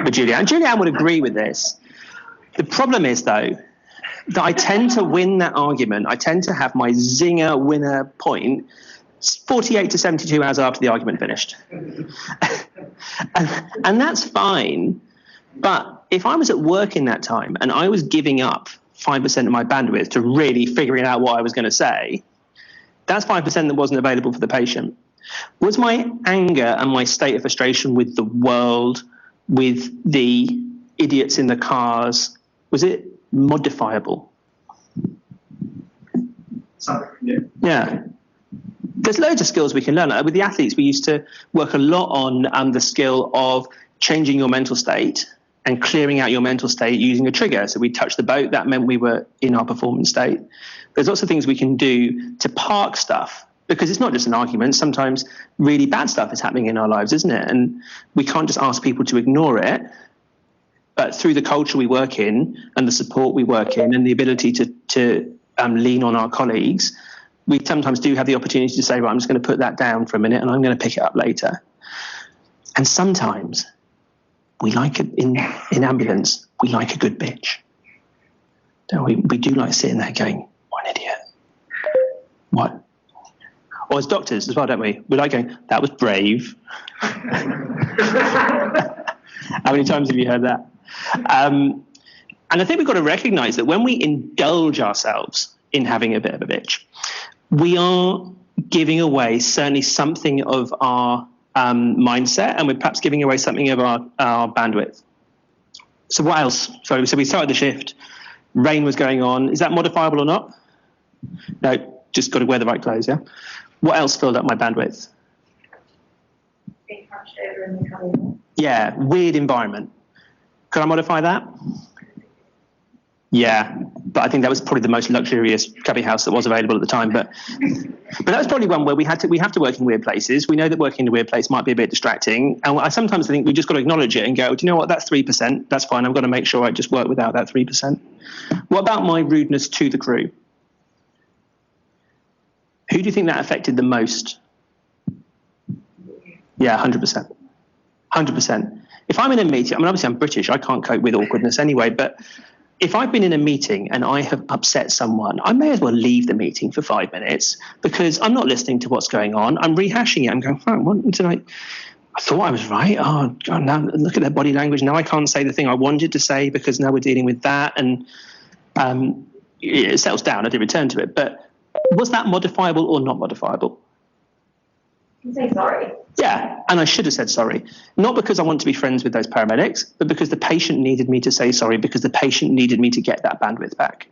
with Julianne. And Julianne would agree with this. The problem is, though, that I tend to win that argument. I tend to have my zinger winner point 48 to 72 hours after the argument finished. and that's fine. But if I was at work in that time and I was giving up 5% of my bandwidth to really figuring out what I was going to say, that's 5% that wasn't available for the patient. Was my anger and my state of frustration with the world, with the idiots in the cars, was it modifiable? Yeah. There's loads of skills we can learn. With the athletes, we used to work a lot on the skill of changing your mental state and clearing out your mental state using a trigger. So we touched the boat. That meant we were in our performance state. There's lots of things we can do to park stuff, because it's not just an argument. Sometimes really bad stuff is happening in our lives, isn't it? And we can't just ask people to ignore it. But through the culture we work in and the support we work in and the ability to lean on our colleagues, we sometimes do have the opportunity to say, right, I'm just going to put that down for a minute and I'm going to pick it up later. And sometimes we like it in ambulance, we like a good bitch. Don't we? We do like sitting there going, what an idiot. What? Or as doctors as well, don't we? We like going, that was brave. How many times have you heard that? And I think we've got to recognize that when we indulge ourselves in having a bit of a bitch, we are giving away certainly something of our mindset, and we're perhaps giving away something of our bandwidth. So what else? So we started the shift. Rain was going on. Is that modifiable or not? No, just got to wear the right clothes, yeah? What else filled up my bandwidth? Being hunched over in the cubby. Yeah, weird environment. Could I modify that? Yeah, but I think that was probably the most luxurious cubby house that was available at the time. But that was probably one where we have to work in weird places. We know that working in a weird place might be a bit distracting, and I sometimes think we just got to acknowledge it and go, do you know what? That's 3%. That's fine. I've got to make sure I just work without that 3%. What about my rudeness to the crew? Who do you think that affected the most? Yeah, 100%. 100%. If I'm in a meeting, I mean, obviously I'm British, I can't cope with awkwardness anyway, but if I've been in a meeting and I have upset someone, I may as well leave the meeting for 5 minutes, because I'm not listening to what's going on. I'm rehashing it. I'm going, I thought I was right. Oh, God, now look at their body language. Now I can't say the thing I wanted to say because now we're dealing with that. And it settles down. I did return to it. But was that modifiable or not modifiable? You say sorry. Yeah, and I should have said sorry. Not because I want to be friends with those paramedics, but because the patient needed me to say sorry, because the patient needed me to get that bandwidth back.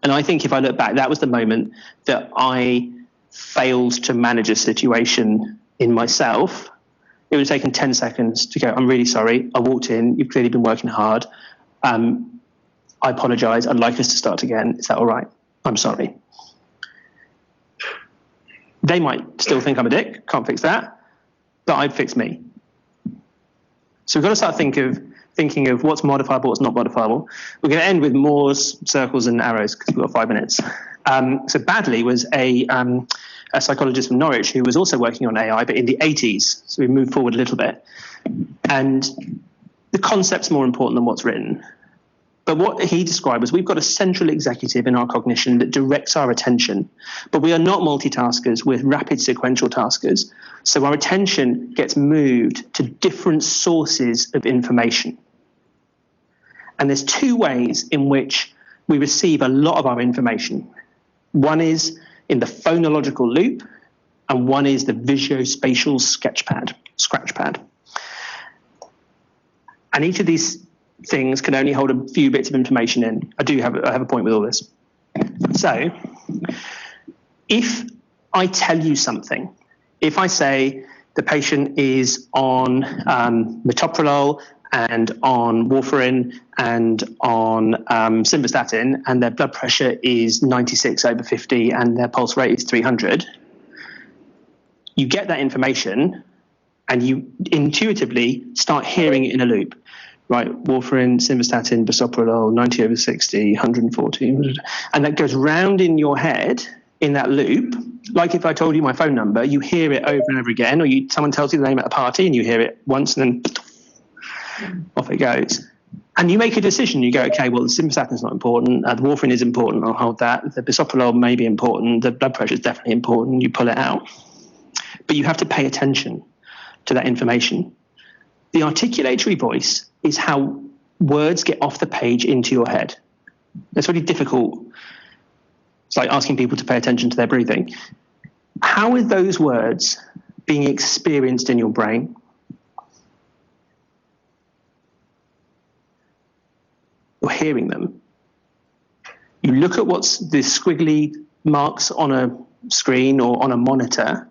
And I think if I look back, that was the moment that I failed to manage a situation in myself. It would have taken 10 seconds to go, I'm really sorry. I walked in. You've clearly been working hard. I apologize. I'd like us to start again. Is that all right? I'm sorry. They might still think I'm a dick. Can't fix that. But I'd fix me. So we've got to start thinking of what's modifiable, what's not modifiable. We're going to end with Moore's, circles, and arrows because we've got 5 minutes. So Badley was a psychologist from Norwich who was also working on AI, but in the 80s. So we moved forward a little bit. And the concept's more important than what's written. But what he described was we've got a central executive in our cognition that directs our attention. But we are not multitaskers, we're rapid sequential taskers. So our attention gets moved to different sources of information. And there's 2 ways in which we receive a lot of our information. One is in the phonological loop, and one is the visuospatial scratchpad. And each of these things can only hold a few bits of information in. I have a point with all this. So if I tell you something, if I say the patient is on metoprolol and on warfarin and on simvastatin, and their blood pressure is 96/50 and their pulse rate is 300, you get that information and you intuitively start hearing it in a loop. Right, warfarin, simvastatin, bisoprolol, 90/60, 140, and that goes round in your head in that loop. Like if I told you my phone number, you hear it over and over again, or someone tells you the name at a party and you hear it once and then off it goes. And you make a decision. You go, okay, well, the simvastatin is not important. The warfarin is important. I'll hold that. The bisoprolol may be important. The blood pressure is definitely important. You pull it out. But you have to pay attention to that information. The articulatory voice is how words get off the page into your head. It's really difficult. It's like asking people to pay attention to their breathing. How are those words being experienced in your brain? You're hearing them. You look at what's the squiggly marks on a screen or on a monitor,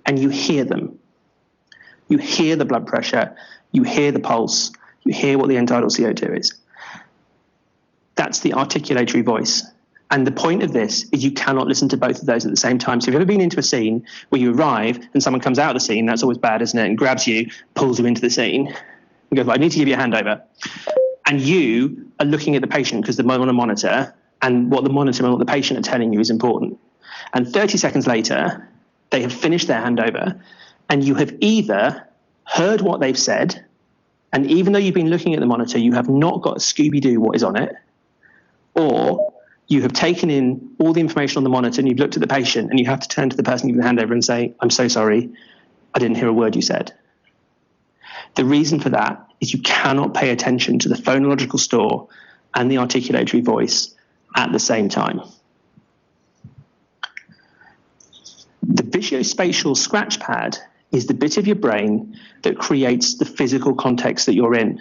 and you hear them. You hear the blood pressure, you hear the pulse, you hear what the end tidal CO2 is. That's the articulatory voice. And the point of this is you cannot listen to both of those at the same time. So if you've ever been into a scene where you arrive and someone comes out of the scene, that's always bad, isn't it? And grabs you, pulls you into the scene, and goes, I need to give you a handover. And you are looking at the patient because they're on a monitor, and what the monitor and what the patient are telling you is important. And 30 seconds later, they have finished their handover, and you have either heard what they've said, and even though you've been looking at the monitor, you have not got a Scooby-Doo what is on it, or you have taken in all the information on the monitor and you've looked at the patient and you have to turn to the person giving the handover and say, I'm so sorry, I didn't hear a word you said. The reason for that is you cannot pay attention to the phonological store and the articulatory voice at the same time. The visuospatial scratchpad is the bit of your brain that creates the physical context that you're in.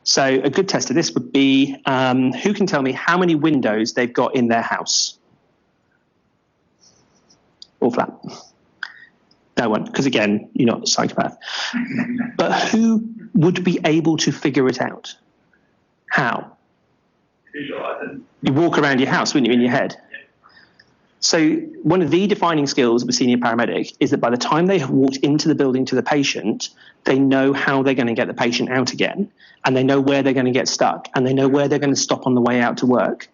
So a good test of this would be, who can tell me how many windows they've got in their house? All flat. No one, because again, you're not a psychopath. But who would be able to figure it out? How? Visualizing. You walk around your house, wouldn't you, in your head? So one of the defining skills of a senior paramedic is that by the time they have walked into the building to the patient, they know how they're going to get the patient out again, and they know where they're going to get stuck, and they know where they're going to stop on the way out to work,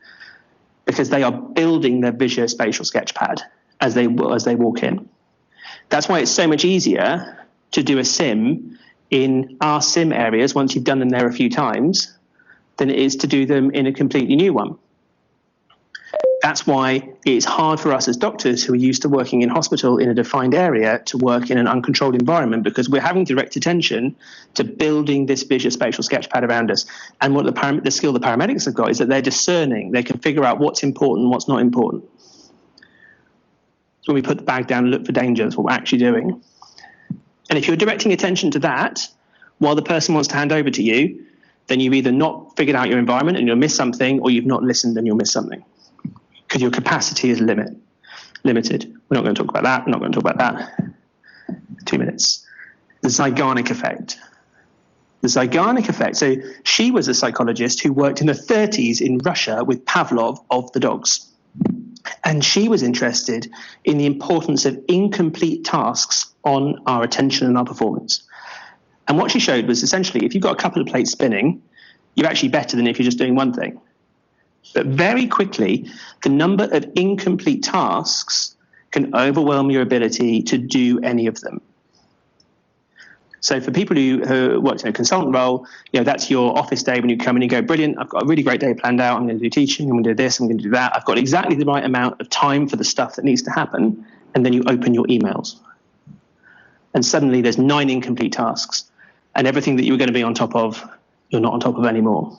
because they are building their visuospatial sketchpad as they walk in. That's why it's so much easier to do a sim in our sim areas once you've done them there a few times than it is to do them in a completely new one. That's why it's hard for us as doctors who are used to working in hospital in a defined area to work in an uncontrolled environment, because we're having direct attention to building this visuospatial sketchpad around us. And what the skill the paramedics have got is that they're discerning. They can figure out what's important and what's not important. So when we put the bag down and look for danger, that's what we're actually doing. And if you're directing attention to that while the person wants to hand over to you, then you've either not figured out your environment and you'll miss something, or you've not listened and you'll miss something. Because your capacity is limited. We're not going to talk about that. We're not going to talk about that. 2 minutes. The Zeigarnik effect. The Zeigarnik effect. So she was a psychologist who worked in the 30s in Russia with Pavlov of the dogs. And she was interested in the importance of incomplete tasks on our attention and our performance. And what she showed was essentially, if you've got a couple of plates spinning, you're actually better than if you're just doing one thing. But very quickly, the number of incomplete tasks can overwhelm your ability to do any of them. So for people who work in a consultant role, that's your office day when you come and you go, brilliant, I've got a really great day planned out. I'm going to do teaching, I'm going to do this, I'm going to do that. I've got exactly the right amount of time for the stuff that needs to happen. And then you open your emails. And suddenly there's 9 incomplete tasks. And everything that you were going to be on top of, you're not on top of anymore.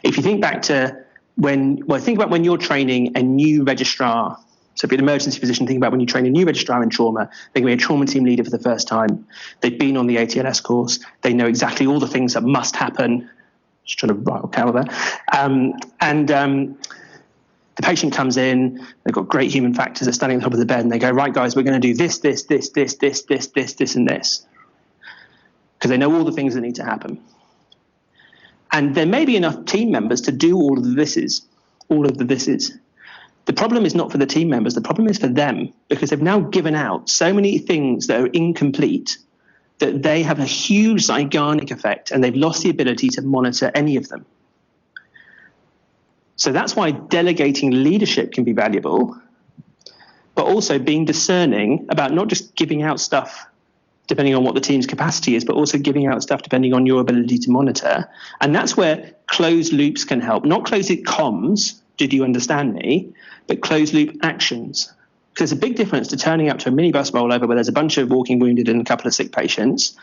If you think back to think about when you're training a new registrar So if you're an emergency physician, think about when you train a new registrar in trauma, they're going to be a trauma team leader for the first time. They've been on the ATLS course. They know exactly all the things that must happen. Just trying to rattle cow there. The patient comes in, they've got great human factors, they're standing on top of the bed, and they go, right, guys, we're going to do this, and this. Because they know all the things that need to happen. And there may be enough team members to do all of the thises. The problem is not for the team members, the problem is for them, because they've now given out so many things that are incomplete that they have a huge Zeigarnik effect, and they've lost the ability to monitor any of them. So that's why delegating leadership can be valuable, but also being discerning about not just giving out stuff depending on what the team's capacity is, but also giving out stuff depending on your ability to monitor. And that's where closed loops can help. Not closed loop comms, did you understand me, but closed loop actions. Because there's a big difference to turning up to a minibus rollover where there's a bunch of walking wounded and a couple of sick patients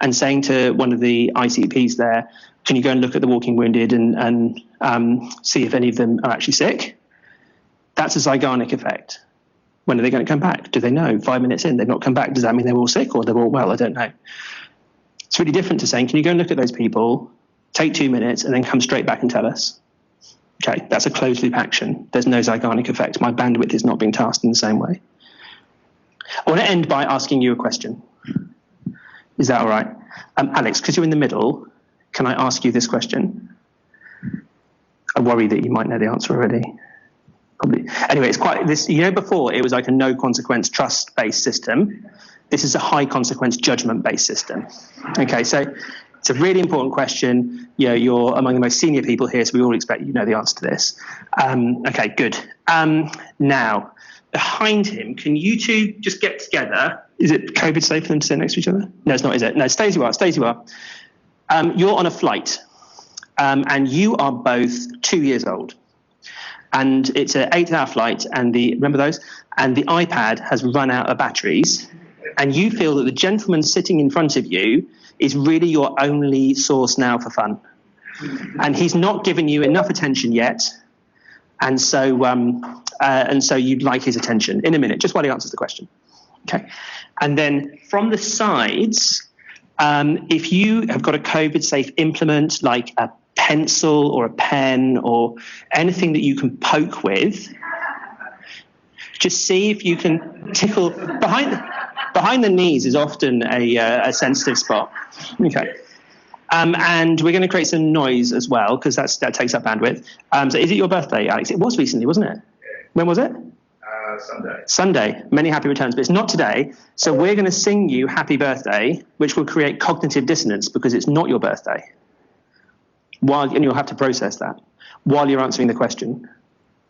and saying to one of the ICPs there, can you go and look at the walking wounded and see if any of them are actually sick? That's a Zeigarnik effect. When are they going to come back? Do they know? 5 minutes in, they've not come back. Does that mean they're all sick or they're all well? I don't know. It's really different to saying, can you go and look at those people, take 2 minutes, and then come straight back and tell us? Okay, that's a closed loop action. There's no Zeigarnik effect. My bandwidth is not being tasked in the same way. I want to end by asking you a question. Is that all right? Alex, because you're in the middle, can I ask you this question? I worry that you might know the answer already. Probably. Anyway, it's quite this. You know, before it was like a no consequence trust-based system. This is a high consequence judgment-based system. Okay, so it's a really important question. You know, you're among the most senior people here, so we all expect you know the answer to this. Okay, good. Now, behind him, can you two just get together? Is it COVID safe for them to sit next to each other? No, it's not, is it? No, stay as you are. Stay as you are. You're on a flight, and you are both 2 years old. And it's an 8-hour flight, and remember those? And the iPad has run out of batteries, and you feel that the gentleman sitting in front of you is really your only source now for fun. And he's not given you enough attention yet, and so you'd like his attention in a minute, just while he answers the question. Okay. And then from the sides, if you have got a COVID-safe implement like a pencil or a pen or anything that you can poke with, just see if you can tickle behind the knees is often a sensitive spot. Okay. And we're going to create some noise as well because that takes up bandwidth. So is it your birthday, Alex? It was recently, wasn't it? When was it? Sunday. Many happy returns, but it's not today. So we're going to sing you happy birthday, which will create cognitive dissonance because it's not your birthday. And you'll have to process that while you're answering the question.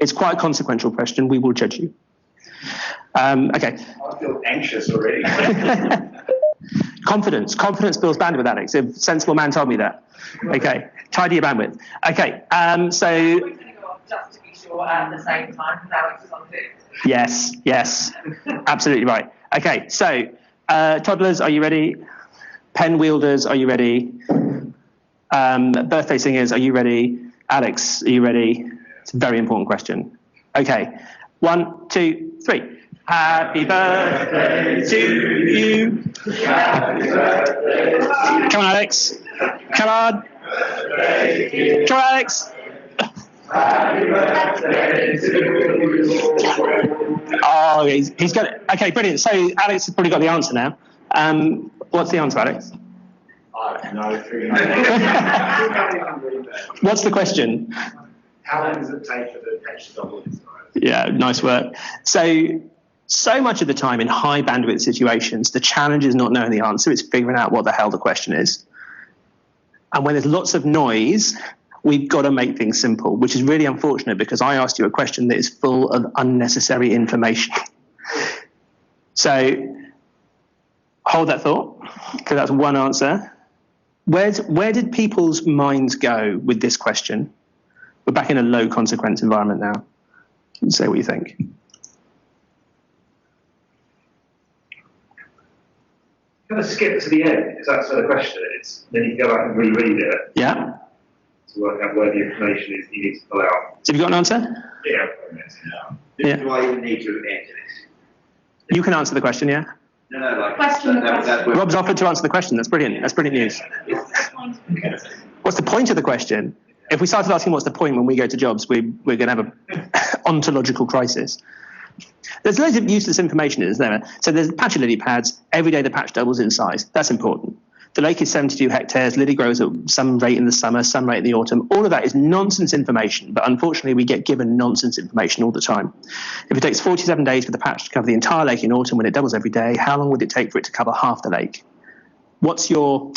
It's quite a consequential question. We will judge you. Okay. I feel anxious already. Confidence builds bandwidth, Alex. A sensible man told me that. Okay. Tidy your bandwidth. Okay. So. We're going to go off just to be sure at the same time because Alex is on too. Yes. Absolutely right. Okay. So, toddlers, are you ready? Pen wielders, are you ready? Birthday singers, are you ready? Alex, are you ready? It's a very important question. Okay. 1, 2, 3. Happy birthday to you. Happy birthday. Come on, Alex. Come on. Come on, Alex. Happy birthday to you. Oh, he's got it. Okay, brilliant. So Alex has probably got the answer now. What's the answer, Alex? No. What's the question? How long does it take for the patch to double in size? Yeah, nice work. So much of the time in high bandwidth situations, the challenge is not knowing the answer, it's figuring out what the hell the question is. And when there's lots of noise, we've got to make things simple, which is really unfortunate because I asked you a question that is full of unnecessary information. So hold that thought, because that's one answer. Where did people's minds go with this question? We're back in a low consequence environment now. Say what you think. Kind of skip to the end, because that's where the question is. Then you go back and reread it. Yeah. to work out where the information is you need to pull out. So have you got an answer? Yeah. Yeah. Do I even need to answer this? You can answer the question, yeah? No, like Question. Rob's offered to answer the question. That's brilliant. That's brilliant news. What's the point of the question? If we started asking what's the point when we go to jobs, we're going to have an ontological crisis. There's loads of useless information, isn't there? So there's patch of lily pads. Every day the patch doubles in size. That's important. The lake is 72 hectares. Lily grows at some rate in the summer, some rate in the autumn. All of that is nonsense information, but unfortunately we get given nonsense information all the time. If it takes 47 days for the patch to cover the entire lake in autumn when it doubles every day, how long would it take for it to cover half the lake? What's your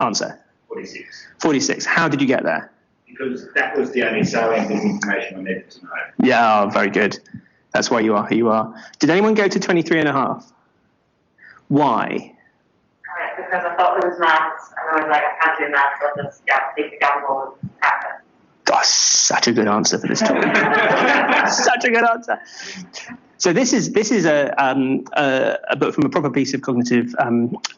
answer? 46. 46. How did you get there? Because that was the only salient bit of information I needed to know. Yeah, very good. That's why you are who you are. Did anyone go to 23 and a half? Why? Because I thought there was maths, and I was like, I can't do maths, so I'll just take the gamble and practice. That's such a good answer for this topic. Such a good answer. So this is a book from a proper piece of cognitive,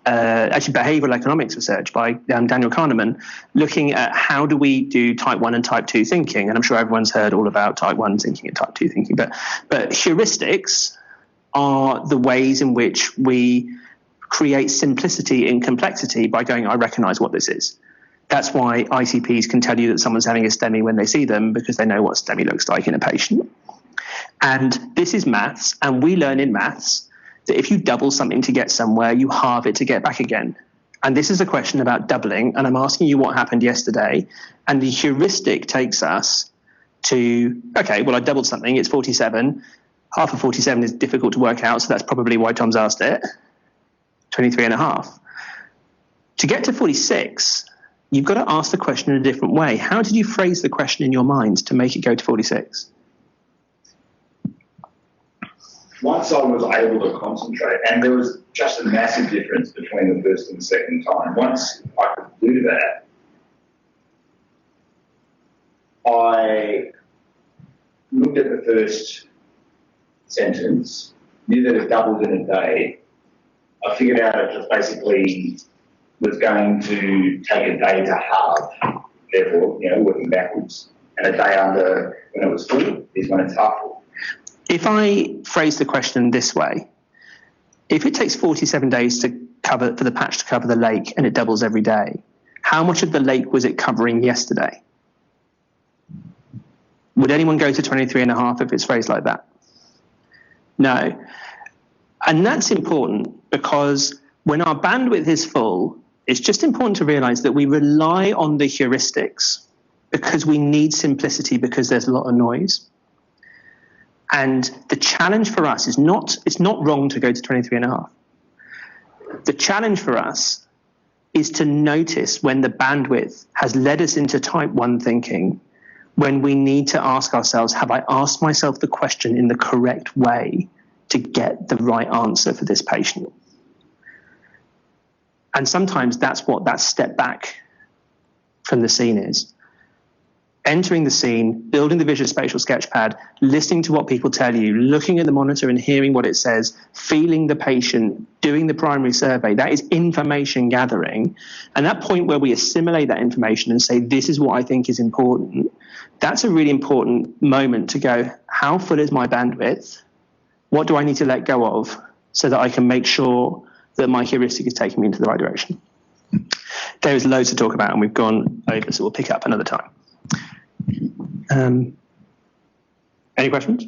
actually behavioural economics research by Daniel Kahneman, looking at how do we do type 1 and type 2 thinking. And I'm sure everyone's heard all about type 1 thinking and type 2 thinking. But heuristics are the ways in which we create simplicity in complexity by going, I recognise what this is. That's why ICPs can tell you that someone's having a STEMI when they see them, because they know what STEMI looks like in a patient. And this is maths, and we learn in maths that if you double something to get somewhere, you halve it to get back again. And this is a question about doubling, and I'm asking you what happened yesterday, and the heuristic takes us to, okay, well, I doubled something, it's 47. Half of 47 is difficult to work out, so that's probably why Tom's asked it. 23 and a half. To get to 46, you've got to ask the question in a different way. How did you phrase the question in your mind to make it go to 46? Once I was able to concentrate, and there was just a massive difference between the first and the second time. Once I could do that, I looked at the first sentence, knew that it doubled in a day. I figured out it just basically was going to take a day to halve, therefore, working backwards. And a day under when it was full is when it's half full. If I phrase the question this way, if it takes 47 days for the patch to cover the lake and it doubles every day, how much of the lake was it covering yesterday? Would anyone go to 23 and a half if it's phrased like that? No. And that's important because when our bandwidth is full, it's just important to realize that we rely on the heuristics because we need simplicity because there's a lot of noise. And the challenge for us is it's not wrong to go to 23 and a half. The challenge for us is to notice when the bandwidth has led us into type 1 thinking, when we need to ask ourselves, have I asked myself the question in the correct way to get the right answer for this patient? And sometimes that's what that step back from the scene is. Entering the scene, building the visual spatial sketchpad, listening to what people tell you, looking at the monitor and hearing what it says, feeling the patient, doing the primary survey, that is information gathering. And that point where we assimilate that information and say, this is what I think is important, that's a really important moment to go, how full is my bandwidth? What do I need to let go of so that I can make sure that my heuristic is taking me into the right direction? There is loads to talk about and we've gone over, so we'll pick up another time. Any questions?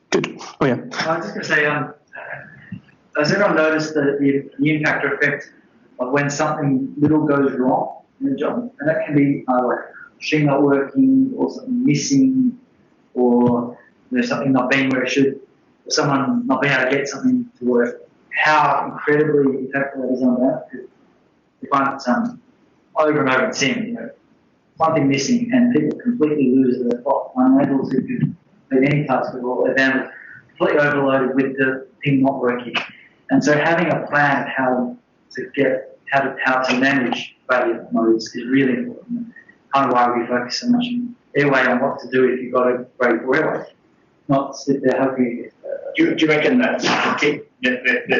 Good. Oh yeah. I was just going to say, has everyone noticed the impact or effect of when something little goes wrong in a job? And that can be like machine not working, or something missing, or something not being where it should, or someone not being able to get something to work. How incredibly impactful that is on that. You find it's over and over in sim, one thing missing and people completely lose their plot, unable to complete any task at all. They're completely overloaded with the thing not working. And so having a plan of how to manage failure modes is really important. Kind of why we focus so much on airway on what to do if you've got a break airway. Not sit there hoping. Do you reckon that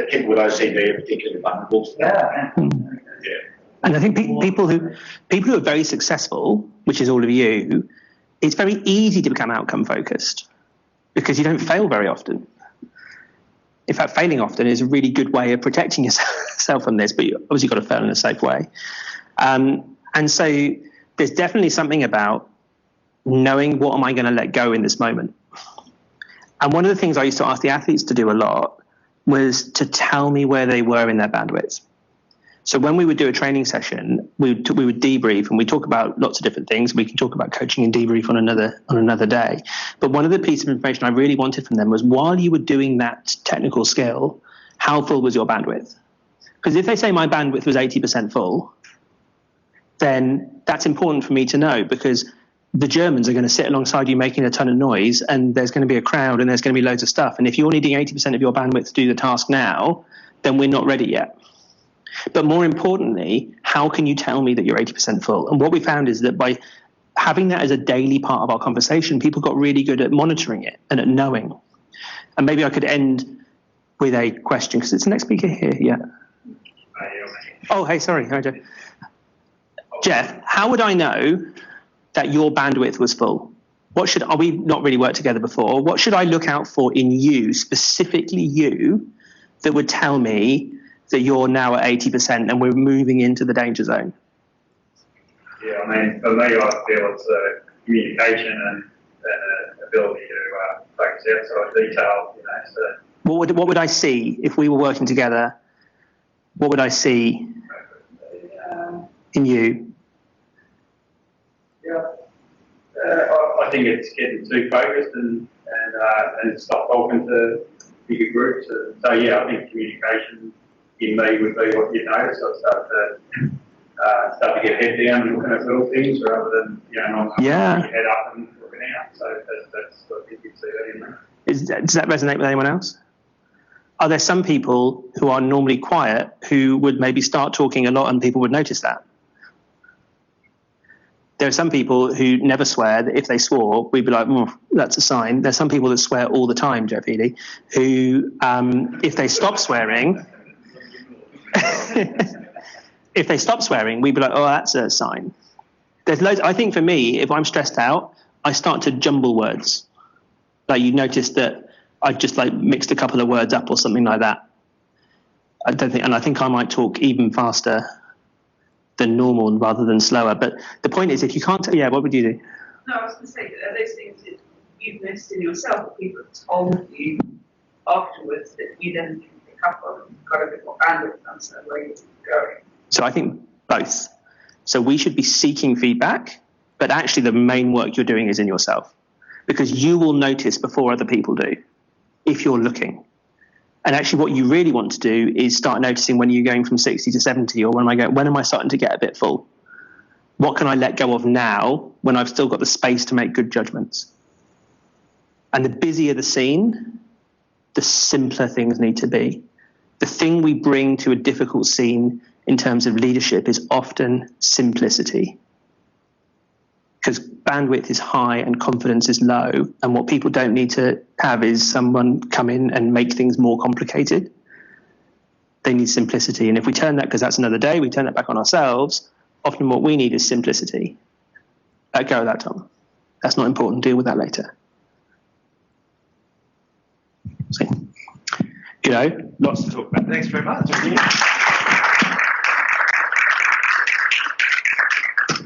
people with OCD are particularly vulnerable to that? Yeah. And I think people who are very successful, which is all of you, it's very easy to become outcome focused because you don't fail very often. In fact, failing often is a really good way of protecting yourself from this, but you obviously got to fail in a safe way. And so there's definitely something about knowing what am I going to let go in this moment. And one of the things I used to ask the athletes to do a lot was to tell me where they were in their bandwidth. So when we would do a training session, we would debrief, and we talk about lots of different things. We can talk about coaching and debrief on another day. But one of the pieces of information I really wanted from them was, while you were doing that technical skill, how full was your bandwidth? Because if they say my bandwidth was 80% full, then that's important for me to know, because the Germans are going to sit alongside you making a ton of noise, and there's going to be a crowd, and there's going to be loads of stuff. And if you're needing 80% of your bandwidth to do the task now, then we're not ready yet. But more importantly, how can you tell me that you're 80% full? And what we found is that by having that as a daily part of our conversation, people got really good at monitoring it and at knowing. And maybe I could end with a question, because it's the next speaker here. Yeah. Oh, hey, sorry. Hi, Jeff. Jeff, how would I know that your bandwidth was full? We not really worked together before. What should I look out for in you, specifically you, that would tell me that you're now at 80% and we're moving into the danger zone? Yeah, I mean, for me, I feel it's communication and ability to focus outside detail. So. What would I see if we were working together? What would I see in you? Yeah, I think it's getting too focused and stop talking to bigger groups. So yeah, I think communication in me would be what you notice. I start to get head down looking at little things rather than not head up and looking out. So that's what I think you'd see that in there. Does that resonate with anyone else? Are there some people who are normally quiet who would maybe start talking a lot and people would notice that? There are some people who never swear, that if they swore, we'd be like, that's a sign. There's some people that swear all the time, Jeff Healy, who, if they stop swearing, we'd be like, oh, that's a sign. There's loads. I think for me, if I'm stressed out, I start to jumble words. Like, you notice that I just mixed a couple of words up or something like that. I think I might talk even faster than normal rather than slower. But the point is, if you can't, what would you do? No, I was going to say, are those things that you've noticed in yourself that people have told you afterwards that you then can pick up on and got a bit more bandwidth and so where you're going? So I think both. So we should be seeking feedback, but actually the main work you're doing is in yourself, because you will notice before other people do if you're looking. And actually what you really want to do is start noticing when you're going from 60 to 70, or when am I starting to get a bit full? What can I let go of now when I've still got the space to make good judgments? And the busier the scene, the simpler things need to be. The thing we bring to a difficult scene in terms of leadership is often simplicity. Because bandwidth is high and confidence is low, and what people don't need to have is someone come in and make things more complicated. They need simplicity, and if we turn that, because that's another day, we turn that back on ourselves, often what we need is simplicity. Let go of that, Tom. That's not important. Deal with that later. See, lots to talk about. Thanks very much.